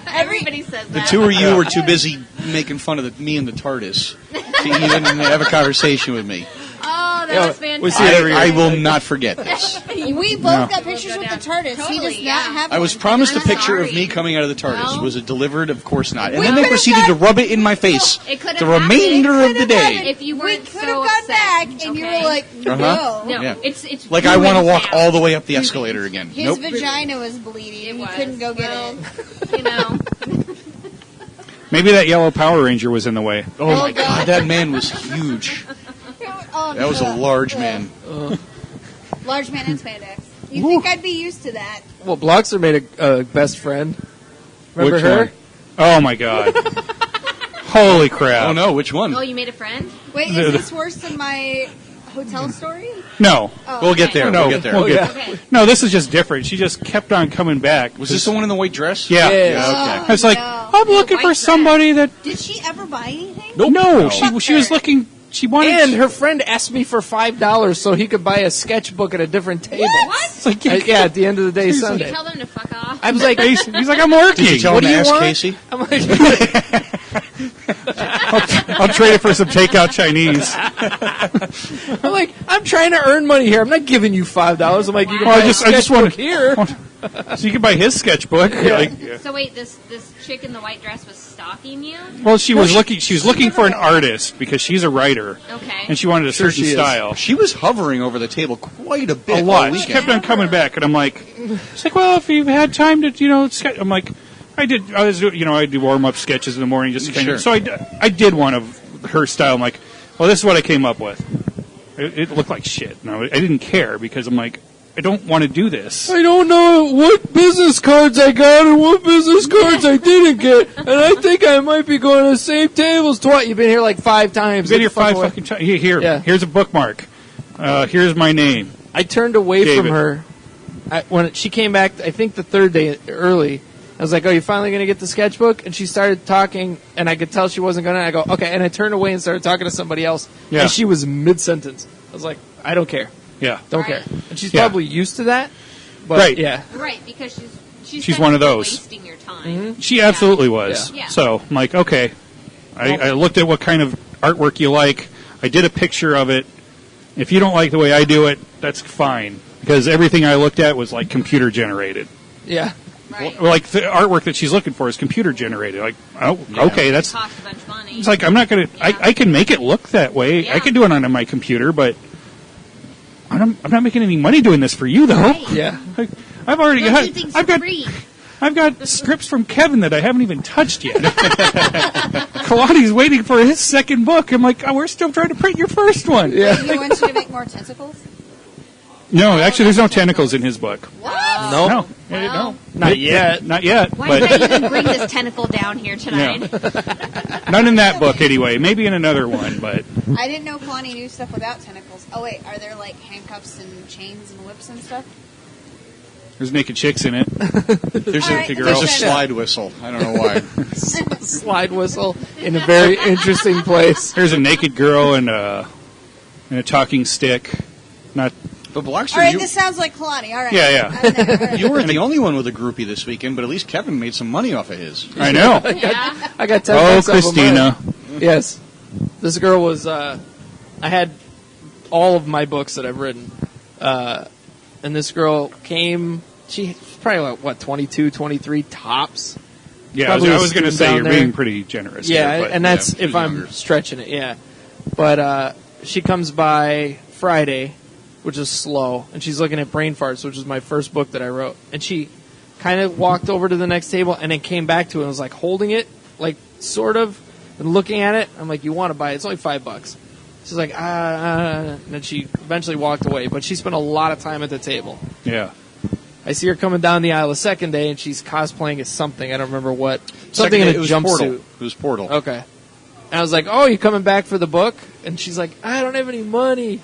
Everybody says The that. two of you were too busy making fun of me and the TARDIS to even have a conversation with me. Oh, that was fantastic. we see it every year. I will not forget this. We both got pictures with the TARDIS. Totally, he does yeah. not have I was one. promised a I'm picture of sorry. me coming out of the TARDIS. Well- Was it delivered? Of course not. And We then they could've proceeded to rub it in my face It could have the happened. remainder It of the could have day. If you We weren't could so have gone upset, back, and you okay? were like, Uh-huh. no. No, Yeah. it's Like I want to walk ruined all the now. way up the escalator again. His Nope. vagina was bleeding. It and was. you couldn't go get Well, it. You know, Maybe that yellow Power Ranger was in the way. Oh my God, that man was huge. Oh, That was a large man. large man in spandex. You think I'd be used to that? Well, Blogster made a best friend. Remember Which her? one? Oh my God. Holy crap. Oh no, which one? oh, you made a friend? Wait, is this worse than my hotel story? No. Oh, We'll get okay. there. No, We'll get there. we'll get- Okay. No, this is just different. She just kept on coming back. Was this the one in the white dress? Yeah. Yeah. Okay. It's like, No. I'm looking for white somebody that... Did she ever buy anything? No, she was looking... She wanted... And her friend asked me for $5 so he could buy a sketchbook at a different table. What? It's like, Yeah, at the end of the day, You Sunday. tell them to fuck off. I was like, he's like, I'm working. Did you tell What him do to you ask want? Casey? I'm like, I'll trade it for some takeout Chinese. I'm trying to earn money here. I'm not giving you $5. I'm like, you can Well, buy a I just sketchbook wanted- here. So you can buy his sketchbook. So wait, this chick in the white dress was stalking you? Well, she was looking for an artist because she's a writer. Okay. And she wanted a certain style. She was hovering over the table quite a bit. A lot. all She weekend. kept on coming back, and I'm like, she's like, well, if you've had time to, sketch. I'm like, I do warm-up sketches in the morning just to kind of. So I did one of her style. I'm like, well, this is what I came up with. It looked like shit. No, I didn't care because I'm like, I don't want to do this. I don't know what business cards I got and what business cards I didn't get, and I think I might be going to the same tables twice. You've been here like 5 times. Been here 5 fucking times. Here's a bookmark. Here's my name. I turned away David. from her when she came back. I think the 3rd day early. I was like, "Oh, you finally going to get the sketchbook?" And she started talking, and I could tell she wasn't going to. I go, "Okay," and I turned away and started talking to somebody else. Yeah. And she was mid-sentence. I was like, "I don't care. Yeah. Don't Right. care." And she's Yeah. probably used to that. But Right. Yeah. Right, because she's She's one of those. wasting your time. She absolutely was. Yeah. So I'm like, okay. I looked at what kind of artwork you like. I did a picture of it. If you don't like the way I do it, that's fine. Because everything I looked at was like computer generated. Yeah. Right. Like the artwork that she's looking for is computer generated. Like, oh, okay, that's. Cost a bunch of money. It's like I'm not gonna. Yeah. I can make it look that way. Yeah. I can do it on my computer, but I'm not making any money doing this for you, though. Right. Yeah. Like, I've already Don't got. do things I've for got. free. I've got scripts from Kevin that I haven't even touched yet. Kalani's waiting for his second book. I'm like, oh, we're still trying to print your first one. Yeah. You want you to make more tentacles? No, actually, there's no tentacles in his book. What? No. No, Well. Not yet. Not yet. Why did I But even bring this tentacle down here tonight? not in that book anyway. Maybe in another one, but I didn't know Kalani knew stuff without tentacles. Oh wait, are there like handcuffs and chains and whips and stuff? there's naked chicks in it. There's All right, there's a listen. slide whistle. I don't know why. Slide whistle in a very interesting place. There's a naked girl and a talking stick. Not. But Blogster, All right, you, this sounds like Kalani. All right. Yeah. I'm there. All right. you weren't the only one with a groupie this weekend, but at least Kevin made some money off of his. I know. Yeah. I got 10 Oh, bucks off of Christina. mine. Yes. This girl was, I had all of my books that I've written. And this girl came, she's probably like, what, 22, 23 tops? Yeah, Probably I was going to student say down you're there. being pretty generous. Yeah, there, but, and that's yeah, she if was I'm younger. stretching it, yeah. But she comes by Friday, which is slow, and she's looking at Brain Farts, which is my first book that I wrote. And she kind of walked over to the next table and then came back to it and was like holding it, like sort of, and looking at it. I'm like, you want to buy it? It's only $5. She's like, and then she eventually walked away. But she spent a lot of time at the table. yeah. I see her coming down the aisle the second day, and she's cosplaying as something. I don't remember what. Something in a It was Portal. jumpsuit. It was Portal. Okay. And I was like, oh, you coming back for the book? And she's like, I don't have any money.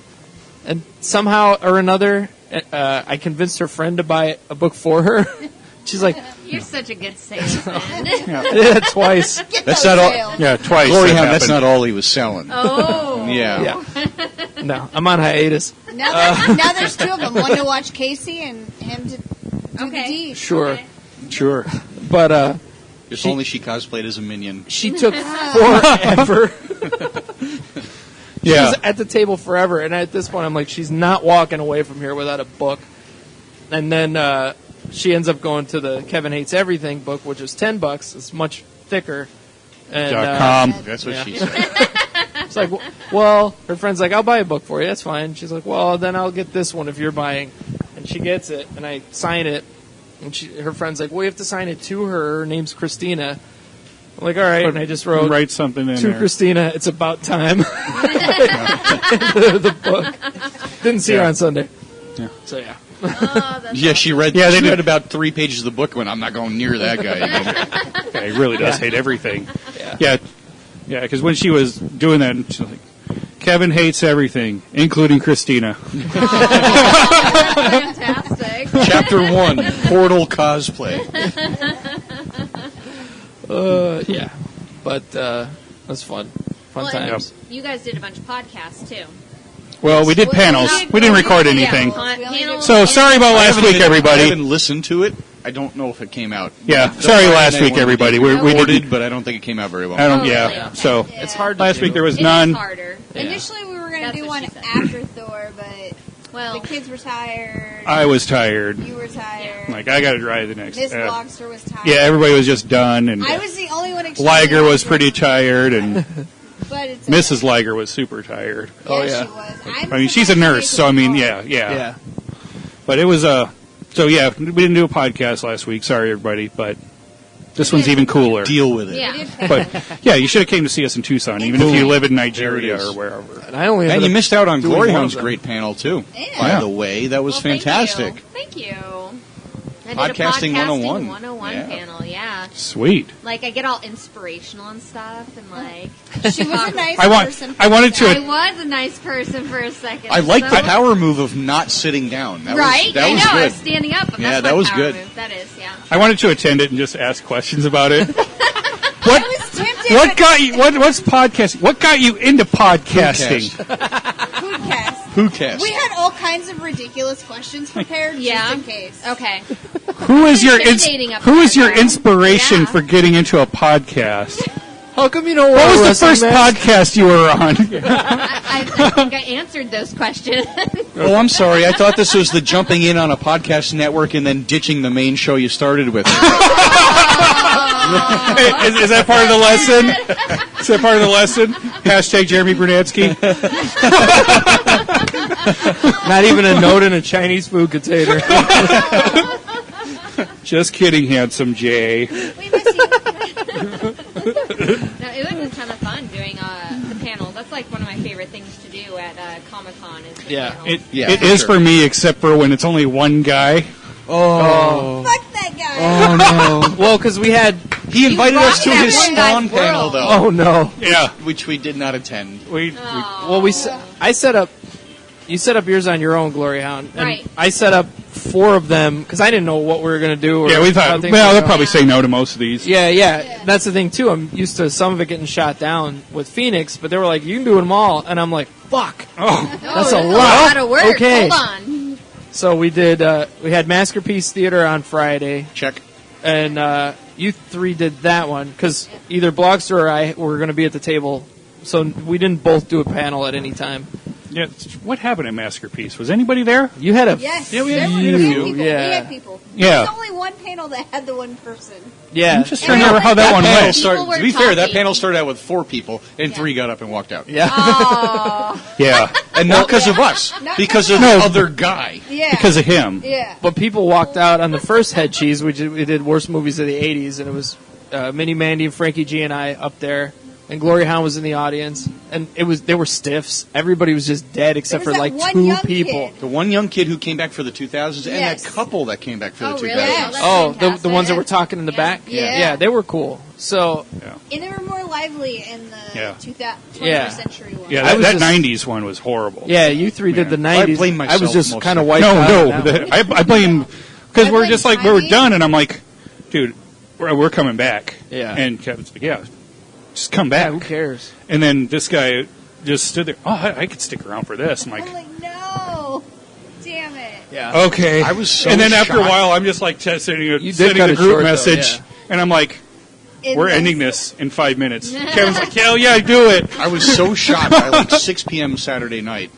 And somehow or another, I convinced her friend to buy a book for her. She's like, You're such a good salesman. I did that twice. Get That's those not all- sales. Yeah, twice. GloryHoundd, that that's happened. not all he was selling. Oh. Yeah. Yeah. No, I'm on hiatus. Now there's two of them. One to watch Casey and him to do the deed. Sure. Okay. Sure. But If only she cosplayed as a minion. she took forever. She Yeah. was at the table forever. And at this point, I'm like, she's not walking away from here without a book. And then she ends up going to the Kevin Hates Everything book, which is $10. It's much thicker. And .com. That's what Yeah. she said. it's like, well, her friend's like, I'll buy a book for you. That's fine. She's like, well, then I'll get this one if you're buying. And she gets it, and I sign it. And her friend's like, well, you have to sign it to her. Her name's Christina. I'm like, all right. And I just wrote, Write something in to there. Christina, it's about time. the book. Didn't see her Yeah. on Sunday. Yeah. So, yeah. Oh, that's Yeah, she read. Yeah, they she did. read about 3 pages of the book. When I'm not going near that guy again. Yeah, he really does hate everything. Yeah. Yeah, because when she was doing that, she's like, Kevin hates everything, including Christina. fantastic. Chapter 1: Portal cosplay. Yeah. But that's fun. Fun Well, and times. you guys did a bunch of podcasts too. Well, we did panels. We didn't record anything. Yeah, panels. So sorry about last week, I everybody. haven't listened to it. I don't know if it came out. Yeah, The sorry Friday last night week, one everybody. We We recorded, did. but I don't think it came out very well. I don't. Oh, Yeah. really? Okay. So It's hard to last do. week there was It is none. harder. Yeah. Initially, we were going to That's do what one she said. after Thor, but Well, the kids were tired. I was tired. You were tired. Like, I got to drive the next. Miss Blogster was tired. Yeah, everybody was just done, and I was the only one. Liger was pretty tired, and but it's Mrs. Liger was super tired. Yeah, she was. I mean, she's a nurse, so I mean, yeah. But it was so yeah, we didn't do a podcast last week. Sorry, everybody, but this one's even cooler. Deal with it. Yeah. But yeah, you should have came to see us in Tucson, even if you live in Nigeria or wherever. And you missed out on doing GloryHoundd's one of great panel too. Yeah. By the way, that was fantastic. Thank you. I Podcasting did a 101. 101 panel, yeah. Sweet. Like, I get all inspirational and stuff, and like... She was a nice person. I wanted to... I was a nice person for a second. I like the power move of not sitting down. That right? Was, that was I know, good. I was standing up. But Yeah, that's that my was power good. Move. That is, yeah. I wanted to attend it and just ask questions about it. I was tempted. What got you? What's podcasting? What got you into podcasting? Foodcast. Whocast. We had all kinds of ridiculous questions prepared just in case. Okay. Who is your Intimidating up who is there, your though. inspiration Yeah. for getting into a podcast? How come you know What was the wrestling first match? podcast you were on? I think I answered those questions. Oh, I'm sorry. I thought this was the jumping in on a podcast network and then ditching the main show you started with. Is that part of the lesson? Is that part of the lesson? Hashtag Jeremy Brunansky. Not even a note in a Chinese food container. Just kidding, handsome Jay. No, it was a ton of fun doing the panel. That's like one of my favorite things to do at Comic-Con is the panel. It is for me, except for when it's only one guy. Oh. Fuck that guy. Oh, no. Well, because we had... He invited us to rocked his that one Spawn guy's panel, world. though. Oh, no. Yeah. Which we did not attend. I set up... You set up yours on your own, GloryHoundd. And Right. I set up 4 of them, because I didn't know what we were going to do. Or Yeah, we how thought, things well, were they'll going. probably say no to most of these. Yeah. That's the thing, too. I'm used to some of it getting shot down with Phoenix, but they were like, you can do them all. And I'm like, fuck. Oh. That's a Oh, lot. of work. Okay. Hold on. So we did, we had Maskerpiece Theater on Friday, Check. and you 3 did that one, because either Blogster or I were going to be at the table, so we didn't both do a panel at any time. Yeah, what happened at Maskerpiece? Was anybody there? You had a Yes. Yeah, we had there a were few. people. Yeah. We had people. Yeah. There's only one panel that had the one person. yeah. I'm just trying to remember how that one Panel went. People were to be fair, that talking. panel started out with 4 people, and 3 got up and walked out. Yeah. Oh. Yeah, And not because of us, Not because of No. the other guy. Yeah. because of him. Yeah. But people walked out on the first Head Cheese. We did worst movies of the 80s, and it was Mini Mandy and Frankie G and I up there, and GloryHoundd was in the audience, and they were stiffs. Everybody was just dead except There for was like that one 2 young people. kid. The one young kid who came back for the 2000s, and Yes. that couple that came back for the Oh, 2000s. really? Yes. That's Oh, the fantastic. ones that were talking in the back? Yeah. they were cool. So, And they were more lively in the Yeah. 21st Yeah. century one. Yeah, I was that just- 90s one was horrible. yeah, you 3 did the 90s. blame myself I was just mostly. kind of wiped out. No, on that one. I blame because I we're blame just like we were timing. done, and I'm like, dude, we're coming back. Yeah. And Kevin's like, yeah, just come Yeah, back. who cares? And then this guy just stood there. Oh, I could stick around for this. I'm like, I'm like, no. Damn it. Yeah. okay. I was so and then after a shocked. while, I'm just like sending You did sending cut the it group short, though, message, yeah. and I'm like, And we're then- ending this in 5 minutes. Kevin's like, hell yeah, do it. I was so shocked by like 6 p.m. Saturday night.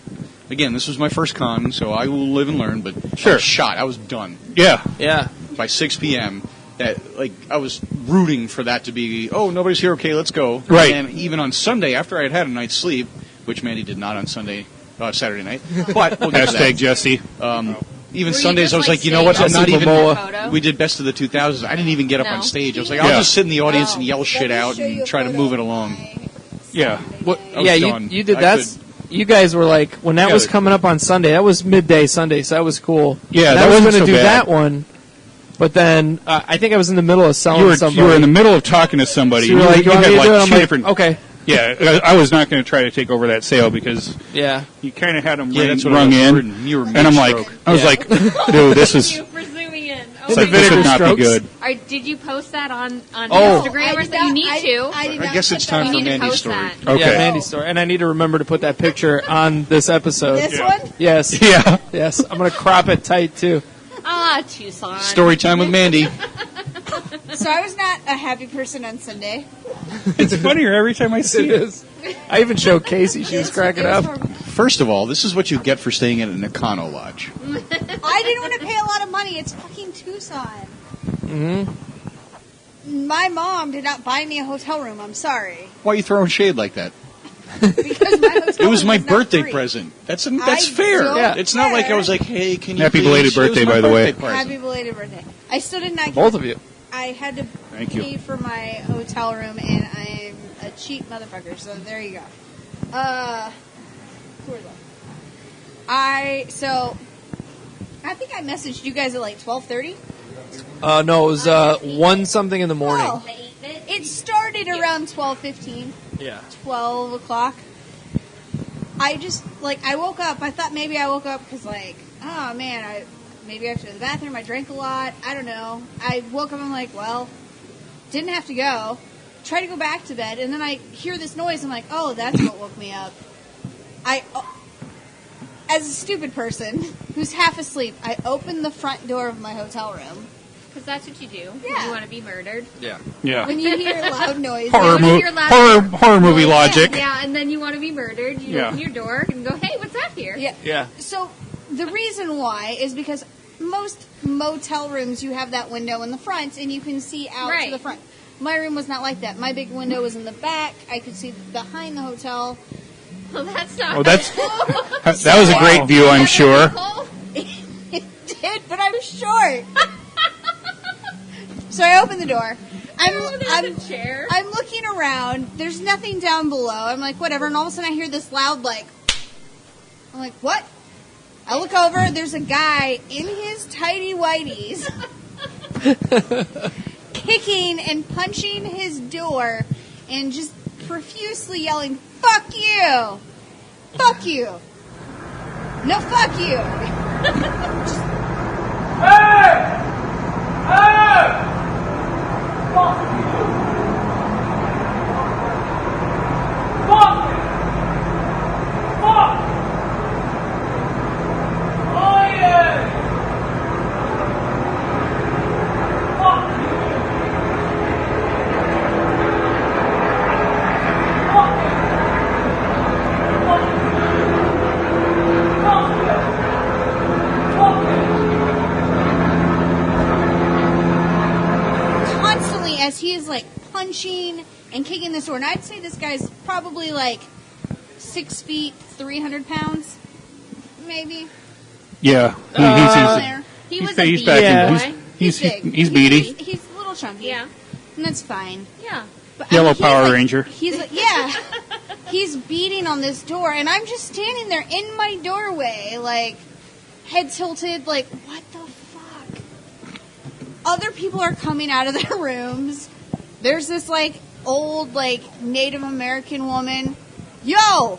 Again, this was my first con, so I will live and learn, but I Sure. was shot. I was done Yeah. Yeah. by 6 p.m. That, like, I was rooting for that to be, oh, nobody's here, okay, let's go. Right. And even on Sunday, after I had had a night's sleep, which Mandy did not on Saturday night, but we'll get to Hashtag that. Jesse. Even Were you Sundays, just, I was like, like, you know what, I'm staying not up even... for the photo? We did Best of the 2000s. I didn't even get up No. on stage. I was like, Yeah. I'll just sit in the audience Oh. and yell shit Let me out show you and a try to photo move it of along. my Yeah. What, I was yeah, done. you did I that. could- You guys were like, when that Yeah, was but- coming up on Sunday, that was midday Sunday, so that was cool. Yeah, and that I was wasn't gonna so do bad. that one, but then I think I was in the middle of selling You somebody. were in the middle of talking to somebody. So you were like, you want had me to like do it? I'm 2 like, different. okay. Yeah, I was not going to try to take over that sale because Yeah. you kind of had them Yeah, that's what rung I was. in, You were and I'm like, mid-stroke. I was Yeah. like, dude, this is You for zooming in. Oh, it's like, this vinegar would not strokes. be good. did you post that on Oh. Instagram or I did something? You need not- to. I did I not guess put it's that time on. for You need to Mandy's post story. that. Okay. Yeah, Mandy's story. And I need to remember to put that picture on this episode. This Yeah. one? Yes. Yeah. Yes. I'm going to crop it tight, too. Ah, Tucson. Story time with Mandy. So I was not a happy person on Sunday. It's funnier every time I see it. I even showed Casey. She was cracking It was up. horrible. First of all, this is what you get for staying at an Econo Lodge. I didn't want to pay a lot of money. It's fucking Tucson. Mm-hmm. My mom did not buy me a hotel room. I'm sorry. Why are you throwing shade like that? Because my hotel It was room my not birthday free. present. That's I fair. don't Yeah. It's not like I care. was like, hey, can you Happy please? belated It was birthday, my by the way. birthday present. Happy belated birthday. I still did not get Both of you. I had to Thank you. pay for my hotel room, and I'm a cheap motherfucker, so there you go. Who are those? I think I messaged you guys at like 12:30. No, it was 1 something in the morning. Oh, it started around 12:15, Yeah. 12 o'clock. I just, I woke up. I thought maybe I woke up because, oh, man, maybe I have to go to the bathroom. I drank a lot. I don't know. I woke up, I'm like, well, didn't have to go. Try to go back to bed, and then I hear this noise. I'm like, oh, that's what woke me up. As a stupid person who's half asleep, I opened the front door of my hotel room. Because that's what you do when Yeah. you want to be murdered. Yeah. Yeah. When you hear loud noises. Horror, When you hear loud horror movie noise, logic. Yeah, and then you want to be murdered. You Yeah. open your door and go, hey, what's that here? Yeah. Yeah. So the reason why is because most motel rooms you have that window in the front and you can see out to Right. the front. My room was not like that. My big window was in the back. I could see behind the hotel. Well, that's not. Oh, that was a great view, I'm sure. It did, but I'm short. So I opened the door. I'm a chair. I'm looking around. There's nothing down below. I'm like, whatever. And all of a sudden I hear this loud, I'm like, what? I look over. There's a guy in his tighty whities kicking and punching his door and just profusely yelling, fuck you! Fuck you! No, fuck you! Constantly, as he is punching and kicking this door, and I'd say this guy's probably 6 feet, 300 pounds, maybe. Yeah. Around there. He was he's a back Yeah. in. boy. He's big. he's beady. He's a little chunky. Yeah. And that's fine. Yeah. But, Yellow he's Power Ranger. He's he's beating on this door, and I'm just standing there in my doorway, head tilted, what the fuck? Other people are coming out of their rooms. There's this old Native American woman. Yo,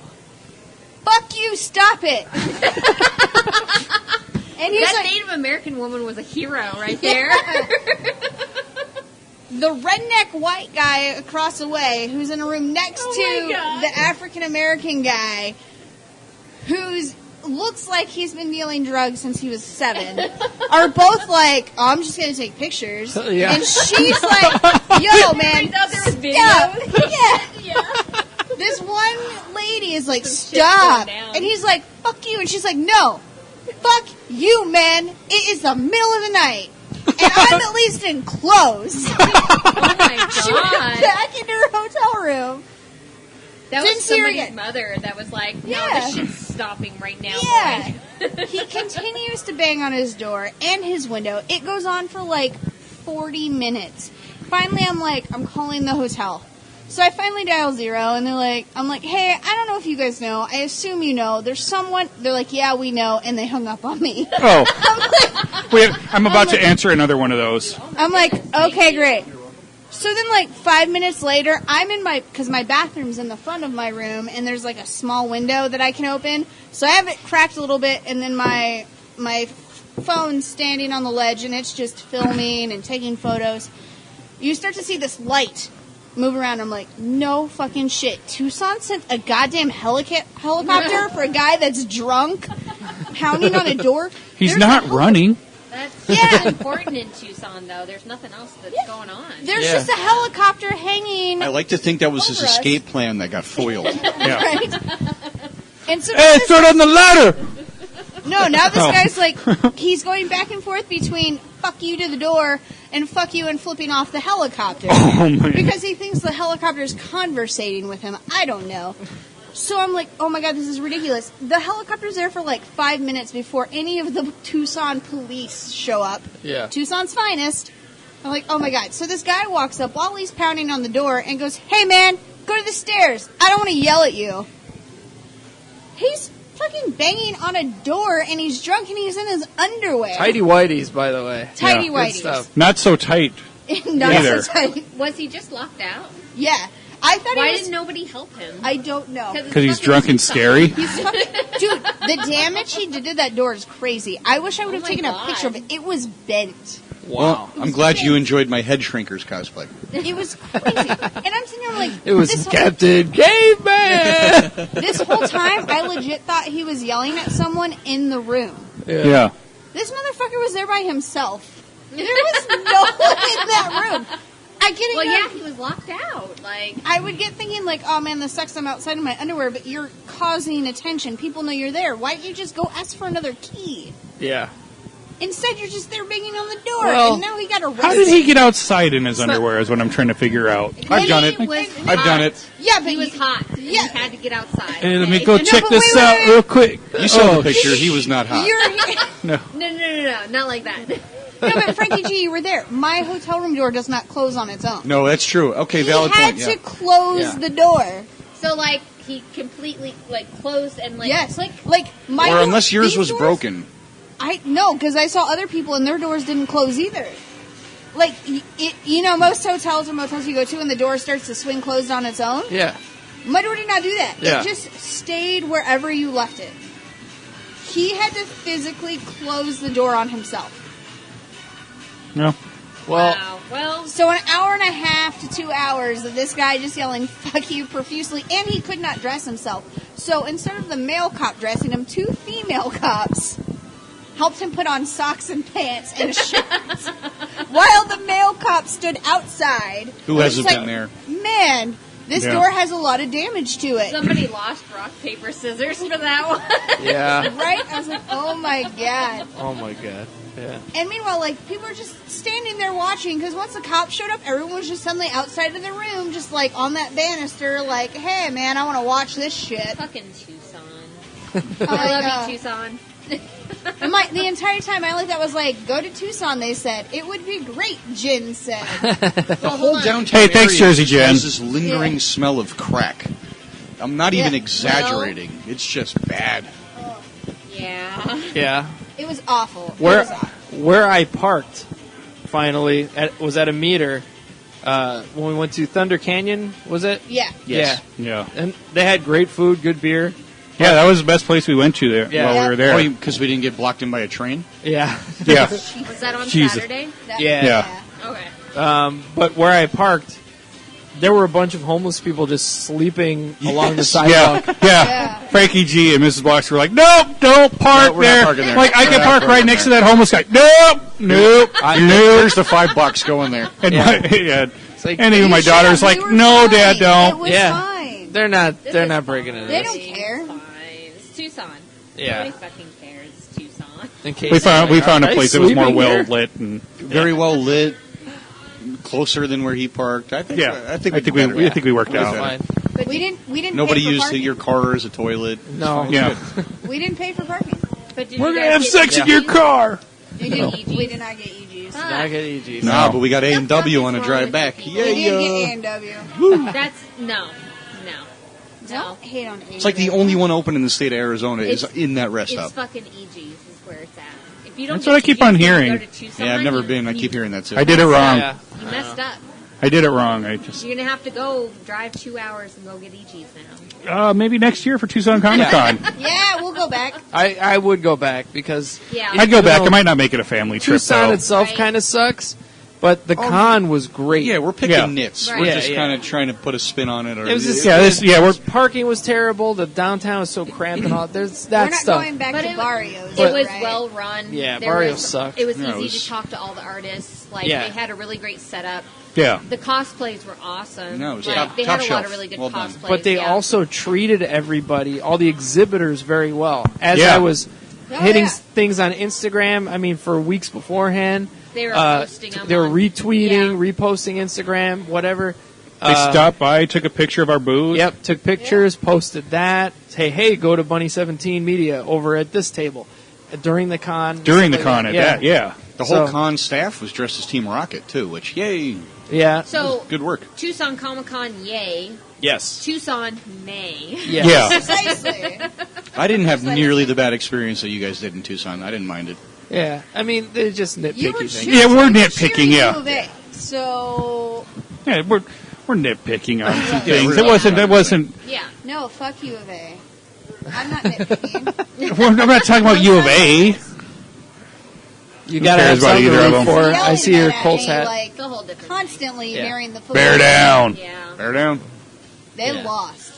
fuck you! Stop it! And he's That Native American woman was a hero right there. the redneck white guy across the way, who's in a room next Oh to my God. the African American guy, who's looks like he's been dealing drugs since he was 7, are both oh, I'm just gonna take pictures. Yeah. And she's like, yo, man, Turns out there was stop. videos. Yeah. Yeah. This one lady is like, Some shit's stop. going down. And he's like, fuck you. And she's like, no, fuck you, man. It is the middle of the night. And I'm at least in clothes. Oh my She went god. back into her hotel room. That Didn't was see her somebody's yet. mother that was like, no, Yeah. this shit's stopping right now, Yeah. boy. He continues to bang on his door and his window. It goes on for 40 minutes. Finally, I'm calling the hotel. So I finally dial 0, and I'm like, hey, I don't know if you guys know. I assume you know. There's someone. They're like, yeah, we know, and they hung up on me. Oh, wait! I'm about to answer another one of those. I'm like, okay, great. So then, 5 minutes later, I'm in because my bathroom's in the front of my room, and there's a small window that I can open. So I have it cracked a little bit, and then my phone's standing on the ledge, and it's just filming and taking photos. You start to see this light move around. I'm like, no fucking shit. Tucson sent a goddamn helicopter for a guy that's drunk, pounding on a door. He's There's not running. That's Yeah. important in Tucson, though. There's nothing else that's going on. There's Yeah. just a helicopter hanging. I like to think that was his Over us. escape plan that got foiled. Yeah. Right? And so Hey, throw it on the ladder! no, now this guy's like, he's going back and forth between fuck you to the door and fuck you and flipping off the helicopter. Oh, man. Because he thinks the helicopter's conversating with him. I don't know. So I'm like, oh my god, this is ridiculous. The helicopter's there for like 5 minutes before any of the Tucson police show up. Yeah. Tucson's finest. I'm like, oh my god. So this guy walks up while he's pounding on the door and goes, hey man, go to the stairs. I don't want to yell at you. He's fucking banging on a door and he's drunk and he's in his underwear. Tighty whities, by the way. Tighty Yeah. whities. Good stuff. Not so tight. Not Either. so tight. Was he just locked out? Yeah. I thought Why he was... didn't nobody help him? I don't know. Because he's drunk and scary. He's fucking... Dude, the damage he did to that door is crazy. I wish I would have my taken God. a picture of it. It was bent. Well, I'm glad you enjoyed my head shrinkers cosplay. It was crazy. And I'm sitting there like... It was this Captain Caveman! This whole time, I legit thought he was yelling at someone in the room. Yeah. This motherfucker was there by himself. There was no one in that room. I get it. Well, yeah, he was locked out. Like, I would get thinking like, oh man, this sucks. I'm outside in my underwear, but you're causing attention. People know you're there. Why don't you just go ask for another key? Yeah. Instead, you're just there banging on the door, Well, and now he got arrested. How did he get outside in his underwear is what I'm trying to figure out. I've done it. he was I've done hot. it. Yeah, but He was hot. And Yeah. He had to get outside. Hey, let me okay? go No, check but this wait, out wait. real quick. You saw Oh, the picture. He was not hot. No. No, not like that. No, but Frankie G, you were there. My hotel room door does not close on its own. No, that's true. Okay, He valid had point. to Yeah. close Yeah. the door. So, like, he completely, like, closed and, like, Yes, click. like my. Or door- unless yours these was doors- broken. I no, because I saw other people and their doors didn't close either. Like you know, most hotels or motels you go to, and the door starts to swing closed on its own. Yeah. My door did not do that. Yeah. It just stayed wherever you left it. He had to physically close the door on himself. No. Well, Wow. Well, So an hour and a half to 2 hours of this guy just yelling "fuck you" profusely, and he could not dress himself. So instead of the male cop dressing him, 2 female cops helped him put on socks and pants and a shirt, while the male cop stood outside. Who hasn't It's been there? Man, this Yeah. door has a lot of damage to it. somebody lost rock, paper, scissors for that one. yeah. Right? I was like, oh my god. Oh my god. Yeah. And meanwhile, like, people were just standing there watching, because once the cops showed up, everyone was just suddenly outside of the room, just like on that banister, like, hey man, I want to watch this shit. Fucking Tucson. Oh, I love know. you, Tucson. And the entire time I looked at was like, go to Tucson, they said. It would be great, Jen said. The whole downtown Hey, thanks, area Jersey just Jen. has this lingering Yeah. smell of crack. I'm not even Yeah. exaggerating. It's just bad. Yeah. Yeah. It was awful. It Where was awful. where I parked finally was at a meter when we went to Thunder Canyon. Was it? Yeah. Yes. Yeah. Yeah. And they had great food, good beer. Yeah, that was the best place we went to there Yeah. while we were there. Oh, because we didn't get blocked in by a train? Yeah. Yeah. Was that on Jesus. Saturday? That- Yeah. Okay. But where I parked, there were a bunch of homeless people just sleeping along the Yes. sidewalk. Yeah. Yeah. Frankie G and Mrs. Blogster were like, nope, don't park No, we're not there. parking there. Like, I We're can not park parking right next to there. that homeless guy. Nope, nope, nope. Here's the $5 going there. And, Yeah. yeah. It's like, And even You my should daughter's have. like, We were no, fine. Dad, It don't. was Yeah. fine. they're not This is breaking it. They in. don't care. Fine. It's Tucson. Yeah. Nobody fucking cares. It's Tucson. In case We found a Are place they that was more sleeping well here? lit and Very well lit. Closer than where he parked. I think we worked We're out. better. Fine. But we didn't. Nobody pay for used parking. your car as a toilet. No. Yeah. We didn't pay for parking. But did We're you gonna guys have get sex in EGs? your car. We didn't. We did not get EGs. Huh. Not get EGs. Nah, but we got A&W What the fuck on a is wrong drive with back. you We did Yeah. get A&W. That's no. Don't hate on A&W. It's like the only one open in the state of Arizona is It's- in that rest It's stop. fucking EGs is where it's at. If you don't That's get what I keep EGs, on you hearing. Go to Tucson, Yeah, I've never you- been. I you- keep hearing that too. I did it wrong. Yeah. You messed up. I did it wrong. I just You're gonna have to go drive 2 hours and go get EGs now. maybe next year for Tucson Comic-Con. Yeah, we'll go back. I would go back because Yeah. I'd go back. know, I might not make it a family trip Tucson though. itself Right. kind of sucks, but the con was great. Yeah, we're picking Yeah. nits. Right. We're Yeah, just yeah. kind of trying to put a spin on it. Or It was just We're parking was terrible. The downtown was so cramped and all. There's that We're not stuff. going back But to it- Barrios. It was right? well run. Yeah, There Barrio was- sucked. It was Yeah, it easy was- to talk to all the artists. Like Yeah. they had a really great setup. Yeah. The cosplays were awesome. No, it was Like, top they had a shelf. lot of really good Well done. cosplays. But they yeah. also treated everybody, all the exhibitors, very well. As Yeah. I was Oh, hitting yeah. things on Instagram, I mean, for weeks beforehand, They were posting them. they were on- retweeting, yeah. reposting Instagram, whatever. They stopped by, took a picture of our booth. Yep, took pictures, posted that. Hey, go to Bunny 17 Media over at this table during the con. During the stuff like con at that, yeah. The whole So- con staff was dressed as Team Rocket, too, which, yay. Yeah. So, Good work. Tucson Comic-Con, yay. Yes. Tucson, nay. Yes. Yeah. Precisely. I didn't have nearly the bad experience that you guys did in Tucson. I didn't mind it. Yeah. I mean, they're just You were nitpicky things. Yeah, we're cheering nitpicking, yeah. U of A, so Yeah, we're nitpicking on some Yeah, things. we're- It wasn't. Yeah. no, fuck U of A. I'm not nitpicking. I'm not talking about U of A. You gotta cares have about something either to of root them? for. Yelling I see your at Colts me, hat. like It's a whole different. constantly Yeah. during the football. Bear down. Yeah. Bear down. They Yeah. lost.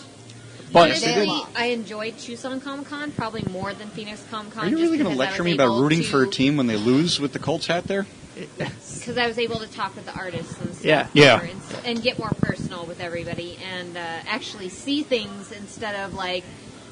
But Yes, they Honestly, did. I enjoyed Tucson Comic-Con probably more than Phoenix Comic-Con. Are you really going to lecture me about rooting for a team when they lose with the Colts hat there? Because I was able to talk with the artists and stuff. Yeah. Yeah. more and get more personal with everybody and actually see things instead of like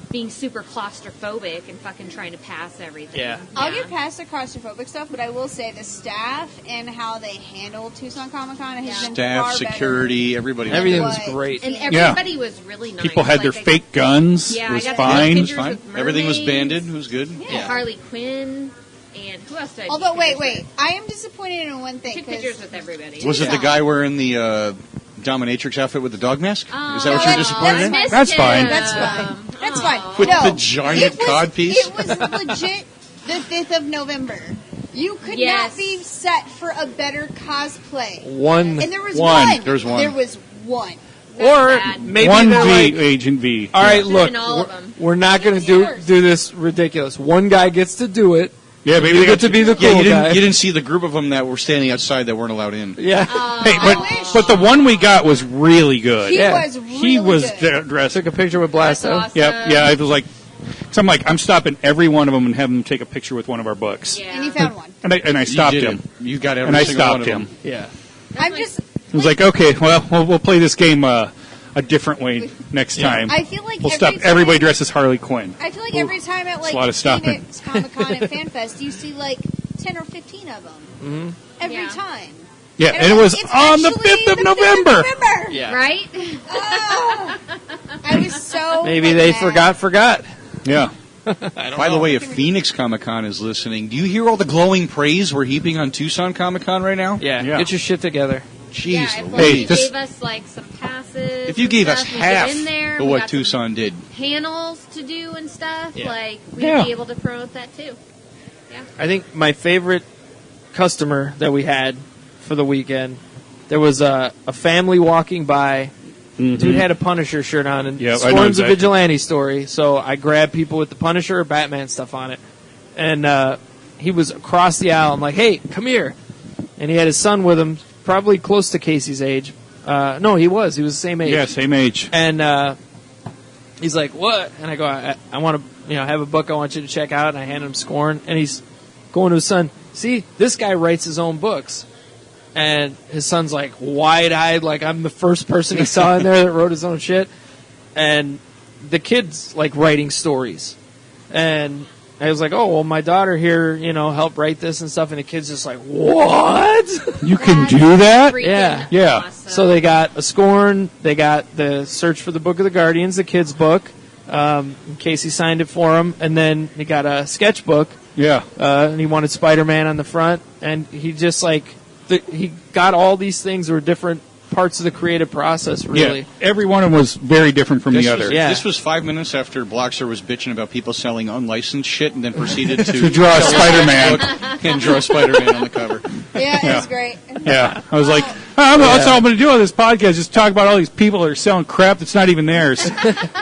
being super claustrophobic and fucking trying to pass everything. Yeah. I'll get past the claustrophobic stuff, but I will say the staff and how they handled Tucson Comic-Con has been Staff, far security, everybody. everything What? was great. And everybody was really nice. People had their Like, fake guns. Yeah, it was I got fine. to It was take fine. pictures with Everything was mermaids. banded. It was good. Yeah. Harley Quinn and who else did I take Although, wait, pictures I am disappointed in one thing. with? Took 'cause pictures with everybody. Was it the guy wearing the dominatrix outfit with the dog mask? Is that Oh, what no, you're that's- disappointed in? missed That's fine. him. That's fine. That's fine. With no, the giant it was, codpiece? It was legit the 5th of November. You could Yes. not be set for a better cosplay. One. And there was One. one. There was one. There was one. Or bad. maybe One they're V, like, Agent V. all right, Should've look, been all of them. we're not going to It's do yours. this ridiculous. One guy gets to do it. Yeah, maybe You they get to be the Yeah, cool you guy. didn't see the group of them that were standing outside that weren't allowed in. Yeah. Hey, I wish. but the one we got was really good. He Yeah. was really He was good. dressed. Took a picture with That's Blasto. awesome. Yep, yeah. I was like, cause I'm stopping every one of them and having them take a picture with one of our books. Yeah. And he found one. And I stopped You did him. it. You got every And I single one stopped of him. them. Yeah. I'm just. I was like, okay, well, we'll play this game a different way next time. I feel like We'll every stop time- everybody dressed as Harley Quinn. I feel like every time at That's a lot of stopping. Phoenix Comic-Con and FanFest, you see like 10 or 15 of them every Yeah. time. Yeah, and it I'm was like, it's on the actually 5th of the November. 5th of November. Yeah. Right? I was so Maybe like, they mad. forgot. Yeah. By the way, if Phoenix Comic-Con is listening, do you hear all the glowing praise we're heaping on Tucson Comic-Con right now? Yeah. Yeah. Get your shit together. Jeez Yeah, if Louise. only Hey, this- gave us like some passes. If you and gave us stuff, we half get in there, of we what got some Tucson did. panels to do and stuff, Yeah. like we'd Yeah. be able to promote that too. I think my favorite customer that we had for the weekend, there was a family walking by. Dude had a Punisher shirt on, and Yep, I know Storm's exactly. a vigilante story. So I grabbed people with the Punisher or Batman stuff on it, and he was across the aisle. I'm like, "Hey, come here!" And he had his son with him, probably close to Casey's age. No, he was the same age. Yeah, same age. And he's like, "What?" And I go, "I want to, have a book I want you to check out." And I hand him Scorn, and he's going to his son. See, this guy writes his own books, and his son's like wide-eyed, like I'm the first person he saw in there that wrote his own shit. And the kid's like writing stories, and I was like, "Oh, well, my daughter here, helped write this and stuff." And the kid's just like, "What?" You can do that? Freaking Yeah. Yeah. awesome. So they got a Scorn, they got the Search for the Book of the Guardians, the kids' book. Casey signed it for him, and then he got a sketchbook, Yeah. and he wanted Spider-Man on the front, and he just he got all these things that were different parts of the creative process, really. Yeah. Every one of them was very different from the other. yeah. This was 5 minutes after Blogster was bitching about people selling unlicensed shit and then proceeded to, To draw a sell Spider-Man. book and draw Spider-Man on the cover. Yeah, it Yeah. was great. Yeah. I was like, that's all I'm going to do on this podcast, just talk about all these people that are selling crap that's not even theirs.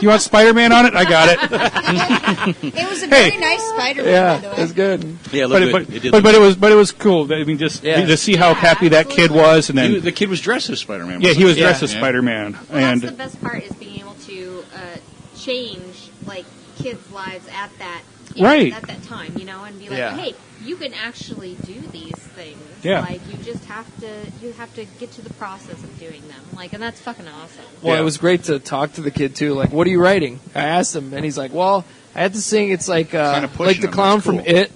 You want Spider-Man on it? I got it. It was a very nice Spider-Man, Yeah, by the way. it's good. Yeah, But it was cool. I mean, just Yeah. to see how happy that kid was, and then the kid was dressed as Spider-Man. yeah, he was dressed Yeah. as Spider-Man, Well, and that's the best part is being able to change like kids' lives at that Right. at that time, you know, and be like, Yeah. hey, you can actually do these things. Yeah. Like, you just have to get to the process of doing them. Like, and that's fucking awesome. Well, Yeah. it was great to talk to the kid too. Like, what are you writing? I asked him, and he's like, "Well, I had to sing. It's like pushing like the him, clown that's from cool. It."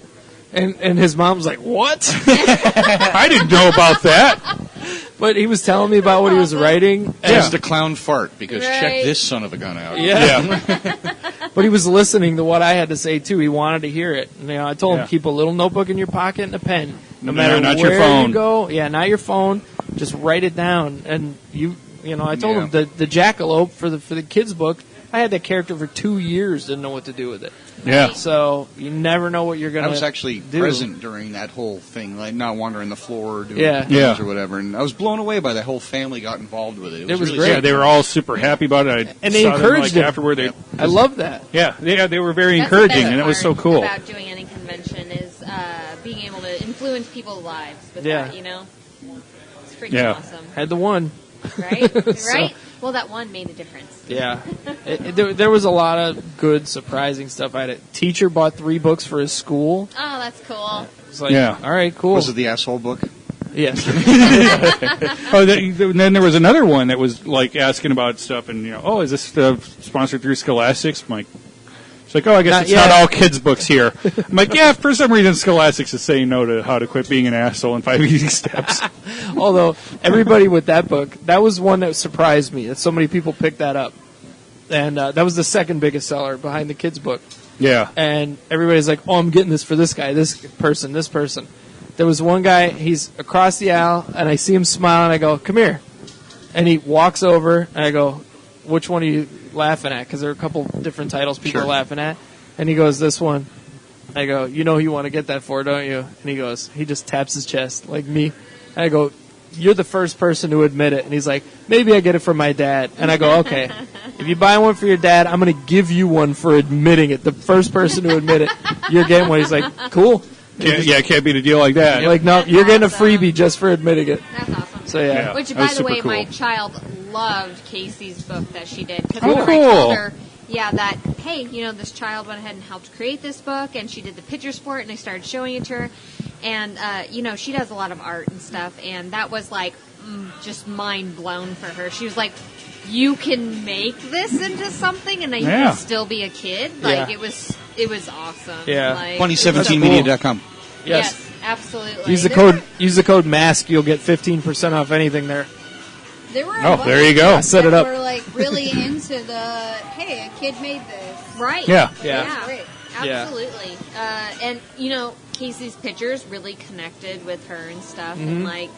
And his mom's like, "What?" I didn't know about that. But he was telling me about what he was writing. Just a clown fart, because check Right. this son of a gun out. Yeah. But he was listening to what I had to say too. He wanted to hear it. And, you know, I told him Yeah. keep a little notebook in your pocket and a pen. No No, matter not where your phone. you go. Yeah, not your phone. Just write it down. And you know, I told him the jackalope for the kids book. I had that character for 2 years. Didn't know what to do with it. Yeah. So you never know what you're gonna. I was actually do. present during that whole thing, like not wandering the floor, doing Yeah. things Yeah. or whatever, and I was blown away by the whole family got involved with it. It was really great. Yeah, they were all super happy about it. And they saw them, encouraged him. afterward. I love that. They were very That's the encouraging, best and it was so part cool. about doing any convention is being able to influence people's lives with Yeah. that, you know? It's freaking Yeah. awesome. Had the one. Right? So- Right? Well, that one made a difference. Yeah, there was a lot of good, surprising stuff. I had a teacher bought 3 books for his school. Oh, that's cool. It's like, Yeah. all right, cool. Was it the asshole book? Yes. Oh, then there was another one that was like asking about stuff, and is this sponsored through Scholastics? I'm like, it's like, I guess it's not all kids' books here. I'm like, yeah, for some reason Scholastics is saying no to How to Quit Being an Asshole in 5 Easy Steps. Although everybody with that book, that was one that surprised me that so many people picked that up, and that was the second biggest seller behind the kids' book. Yeah. And everybody's like, oh, I'm getting this for this guy, this person, this person. There was one guy, he's across the aisle, and I see him smile, and I go, come here. And he walks over, and I go, which one are you laughing at? Because there are a couple different titles people are laughing at. And he goes, this one. I go, you know who you want to get that for, don't you? And he goes, he just taps his chest, like me. And I go, you're the first person to admit it. And he's like, maybe I get it from my dad. And I go, okay. If you buy one for your dad, I'm going to give you one for admitting it. The first person to admit it, you're getting one. He's like, cool. Can't beat a deal like that. You're like, no, you're getting a awesome. freebie just for admitting it. That's awesome. So, yeah. Yeah. Which, that by was the super way, cool. my child loved Casey's book that she did. Because Oh, I cool. told her, that, hey, this child went ahead and helped create this book, and she did the pictures for it, and I started showing it to her. And, she does a lot of art and stuff, and that was, like, just mind blown for her. She was like, you can make this into something, and you can still be a kid? Like, Yeah. it was awesome. Yeah. Like, 2017media.com. Yes, absolutely. Use the code MASK. You'll get 15% off anything there. There were a Oh, bunch there you go. Set it that up. were like really into the hey, a kid made this. Right. Yeah. Yeah. Yeah. Great. Yeah. Absolutely. And, Casey's pictures really connected with her and stuff. Mm-hmm. And, like,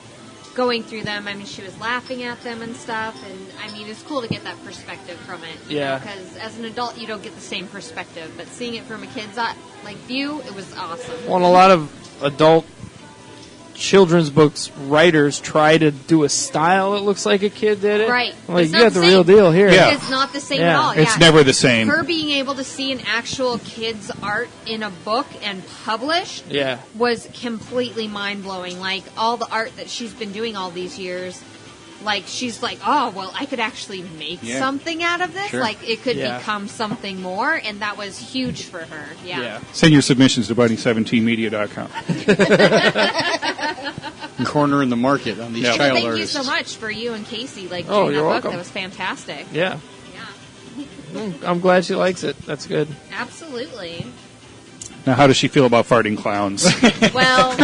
going through them, I mean, she was laughing at them and stuff. And, I mean, it's cool to get that perspective from it. Yeah. Because as an adult, you don't get the same perspective. But seeing it from a kid's, view, it was awesome. Well, and a lot of adult children's books writers try to do a style that looks like a kid did it. Right. Like, It's you not got the the real same. deal here. Yeah. It's not the same Yeah. at all. It's yeah. never the same. Her being able to see an actual kid's art in a book and published Yeah. was completely mind-blowing. Like, all the art that she's been doing all these years, like, she's like, oh, well, I could actually make something out of this. Sure. Like, it could Yeah. become something more, and that was huge for her. Yeah. Send your submissions to buddy17media.com. Corner in the market on these Yeah. child Thank artists. you so much for you and Casey, like, Oh, doing you're that book. welcome. That was fantastic. Yeah. Yeah. I'm glad she likes it. That's good. Absolutely. Now, how does she feel about farting clowns? Well,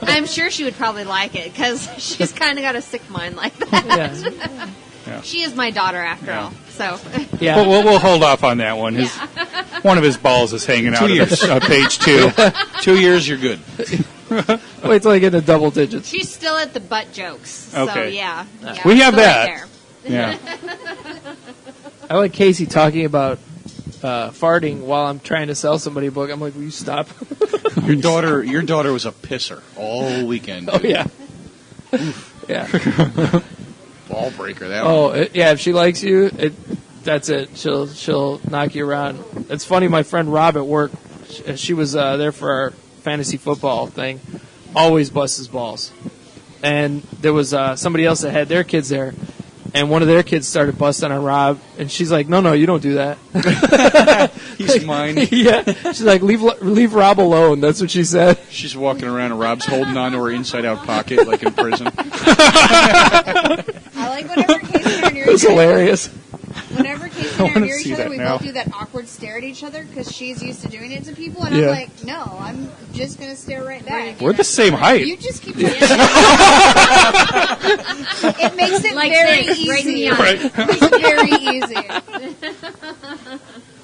I'm sure she would probably like it because she's kind of got a sick mind like that. Yeah. She is my daughter after all. So, Yeah. We'll hold off on that one. One of his balls is hanging out of page 2. 2 years, you're good. Wait till I get to double digits. she's still at the butt jokes. So, Okay. yeah. We have still that. right there. Yeah. I like Casey talking about farting while I'm trying to sell somebody a book. I'm like, will you stop? Your daughter was a pisser all weekend. Oh, dude. yeah. Yeah. Ball breaker, that one. Oh, yeah. If she likes you, that's it. She'll knock you around. It's funny. My friend Rob at work, she was there for our fantasy football thing. Always busts his balls. And there was somebody else that had their kids there, and one of their kids started busting on Rob, and she's like, no, you don't do that. He's mine. Yeah. She's like, leave Rob alone. That's what she said. She's walking around and Rob's holding on to her inside-out pocket like in prison. I like whenever Casey and I are near It was each other. hilarious. Whenever Casey and I are wanna near each see other, that we now. both do that awkward stare at each other because she's used to doing it to people, and Yeah. I'm like, no, I'm just going to stare right back. We're the same height. You just keep doing it. It makes it Like very this, right in the easy. eye. Right. It makes it very easy.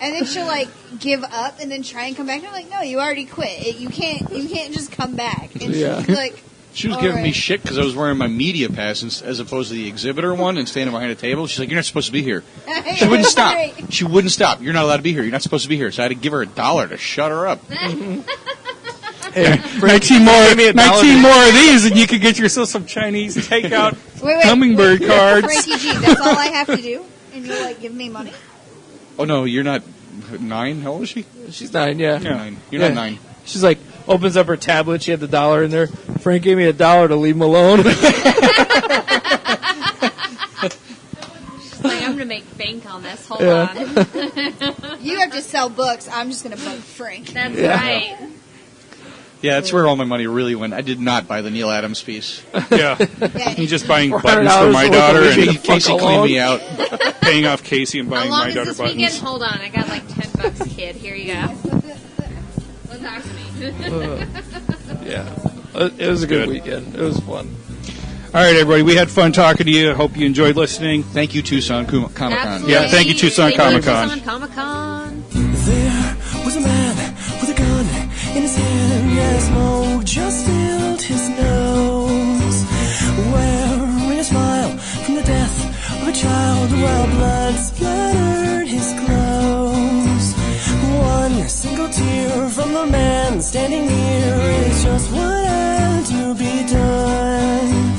And then she'll like give up and then try and come back. And I'm like, no, you already quit. You can't just come back. And Yeah. she's like, She was all giving me right. shit because I was wearing my media pass as opposed to the exhibitor one and standing behind a table. She's like, you're not supposed to be here. She wouldn't stop. Right. She wouldn't stop. You're not allowed to be here. You're not supposed to be here. So I had to give her $1 to shut her up. Hey, 19 more of these, and you could get yourself some Chinese takeout Wait, hummingbird cards. Frankie G, that's all I have to do? And you'll like give me money? Oh, no, you're not 9? How old is she? she's 9, yeah. You're 9. You're Yeah. not 9. She's like, opens up her tablet. She had the $1 in there. Frank gave me $1 to leave him alone. She's like, I'm going to make bank on this. Hold Yeah. on. You have to sell books. I'm just going to bug Frank. That's Yeah. right. Yeah, that's where all my money really went. I did not buy the Neil Adams piece. Yeah. Yeah. He's just buying $400 buttons for my worth of daughter leaving and the fuck Casey alone. cleaned me out. paying off Casey and How buying long my is daughter this weekend? buttons. Hold on. I got like $10, kid. Here you go. Well, talk to me. Yeah. It was a good Good. weekend. It was fun. All right, everybody. We had fun talking to you. I hope you enjoyed listening. Thank you, Tucson Comic-Con. Absolutely. Yeah, thank you, Tucson Thank you, Comic-Con. Tucson Comic-Con. There was a man with a gun in his hand as smoke just filled his nose, wearing a smile from the death of a child while blood splattered his clothes. One single tear from the man standing near is just what had to be done.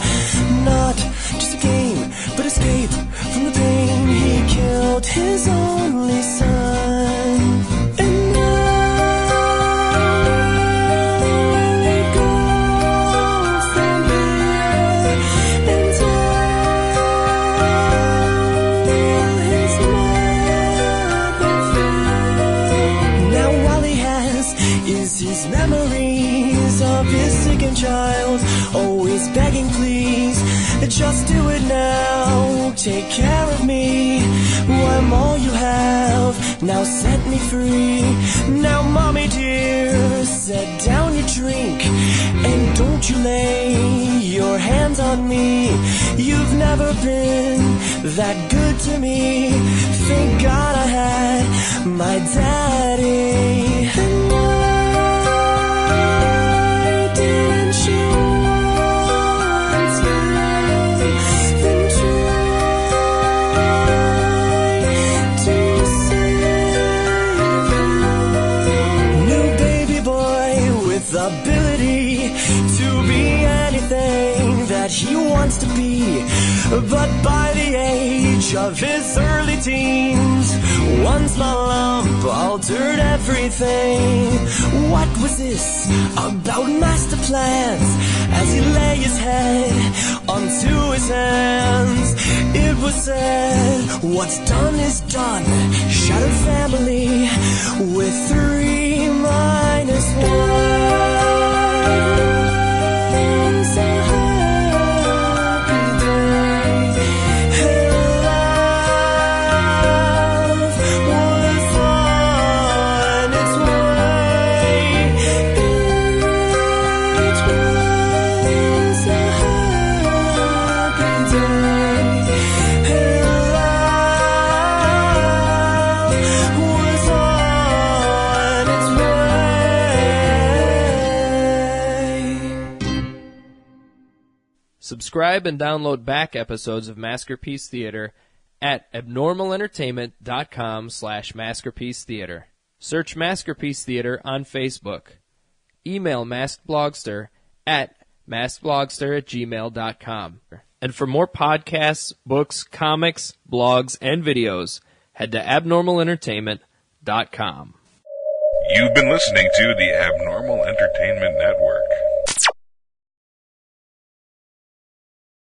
Not just a game, but escape from the pain. He killed his only son. And now he goes from here and down his mother fell. Now all he has is his memories of his sickened child, always begging please, just do it now, take care of me, I'm all you have, now set me free. Now mommy dear, set down your drink, and don't you lay your hands on me. You've never been that good to me, thank God I had my daddy. And why didn't you want him, then try to save him? New baby boy with the ability to be anything that he wants to be, but by the age of his early teens, one small lump altered everything. What was this about master plans? As he lay his head onto his hands, it was said, what's done is done. Shattered family with 3 minus 1. So happy day. And love was on its way. It was a happy day. And love was on its way. Subscribe and download back episodes of Maskerpiece Theater at abnormalentertainment.com/Maskerpiece Theater. Search Maskerpiece Theater on Facebook. Email maskedblogster at maskedblogster@gmail.com. And for more podcasts, books, comics, blogs, and videos, head to abnormalentertainment.com. You've been listening to the Abnormal Entertainment Network.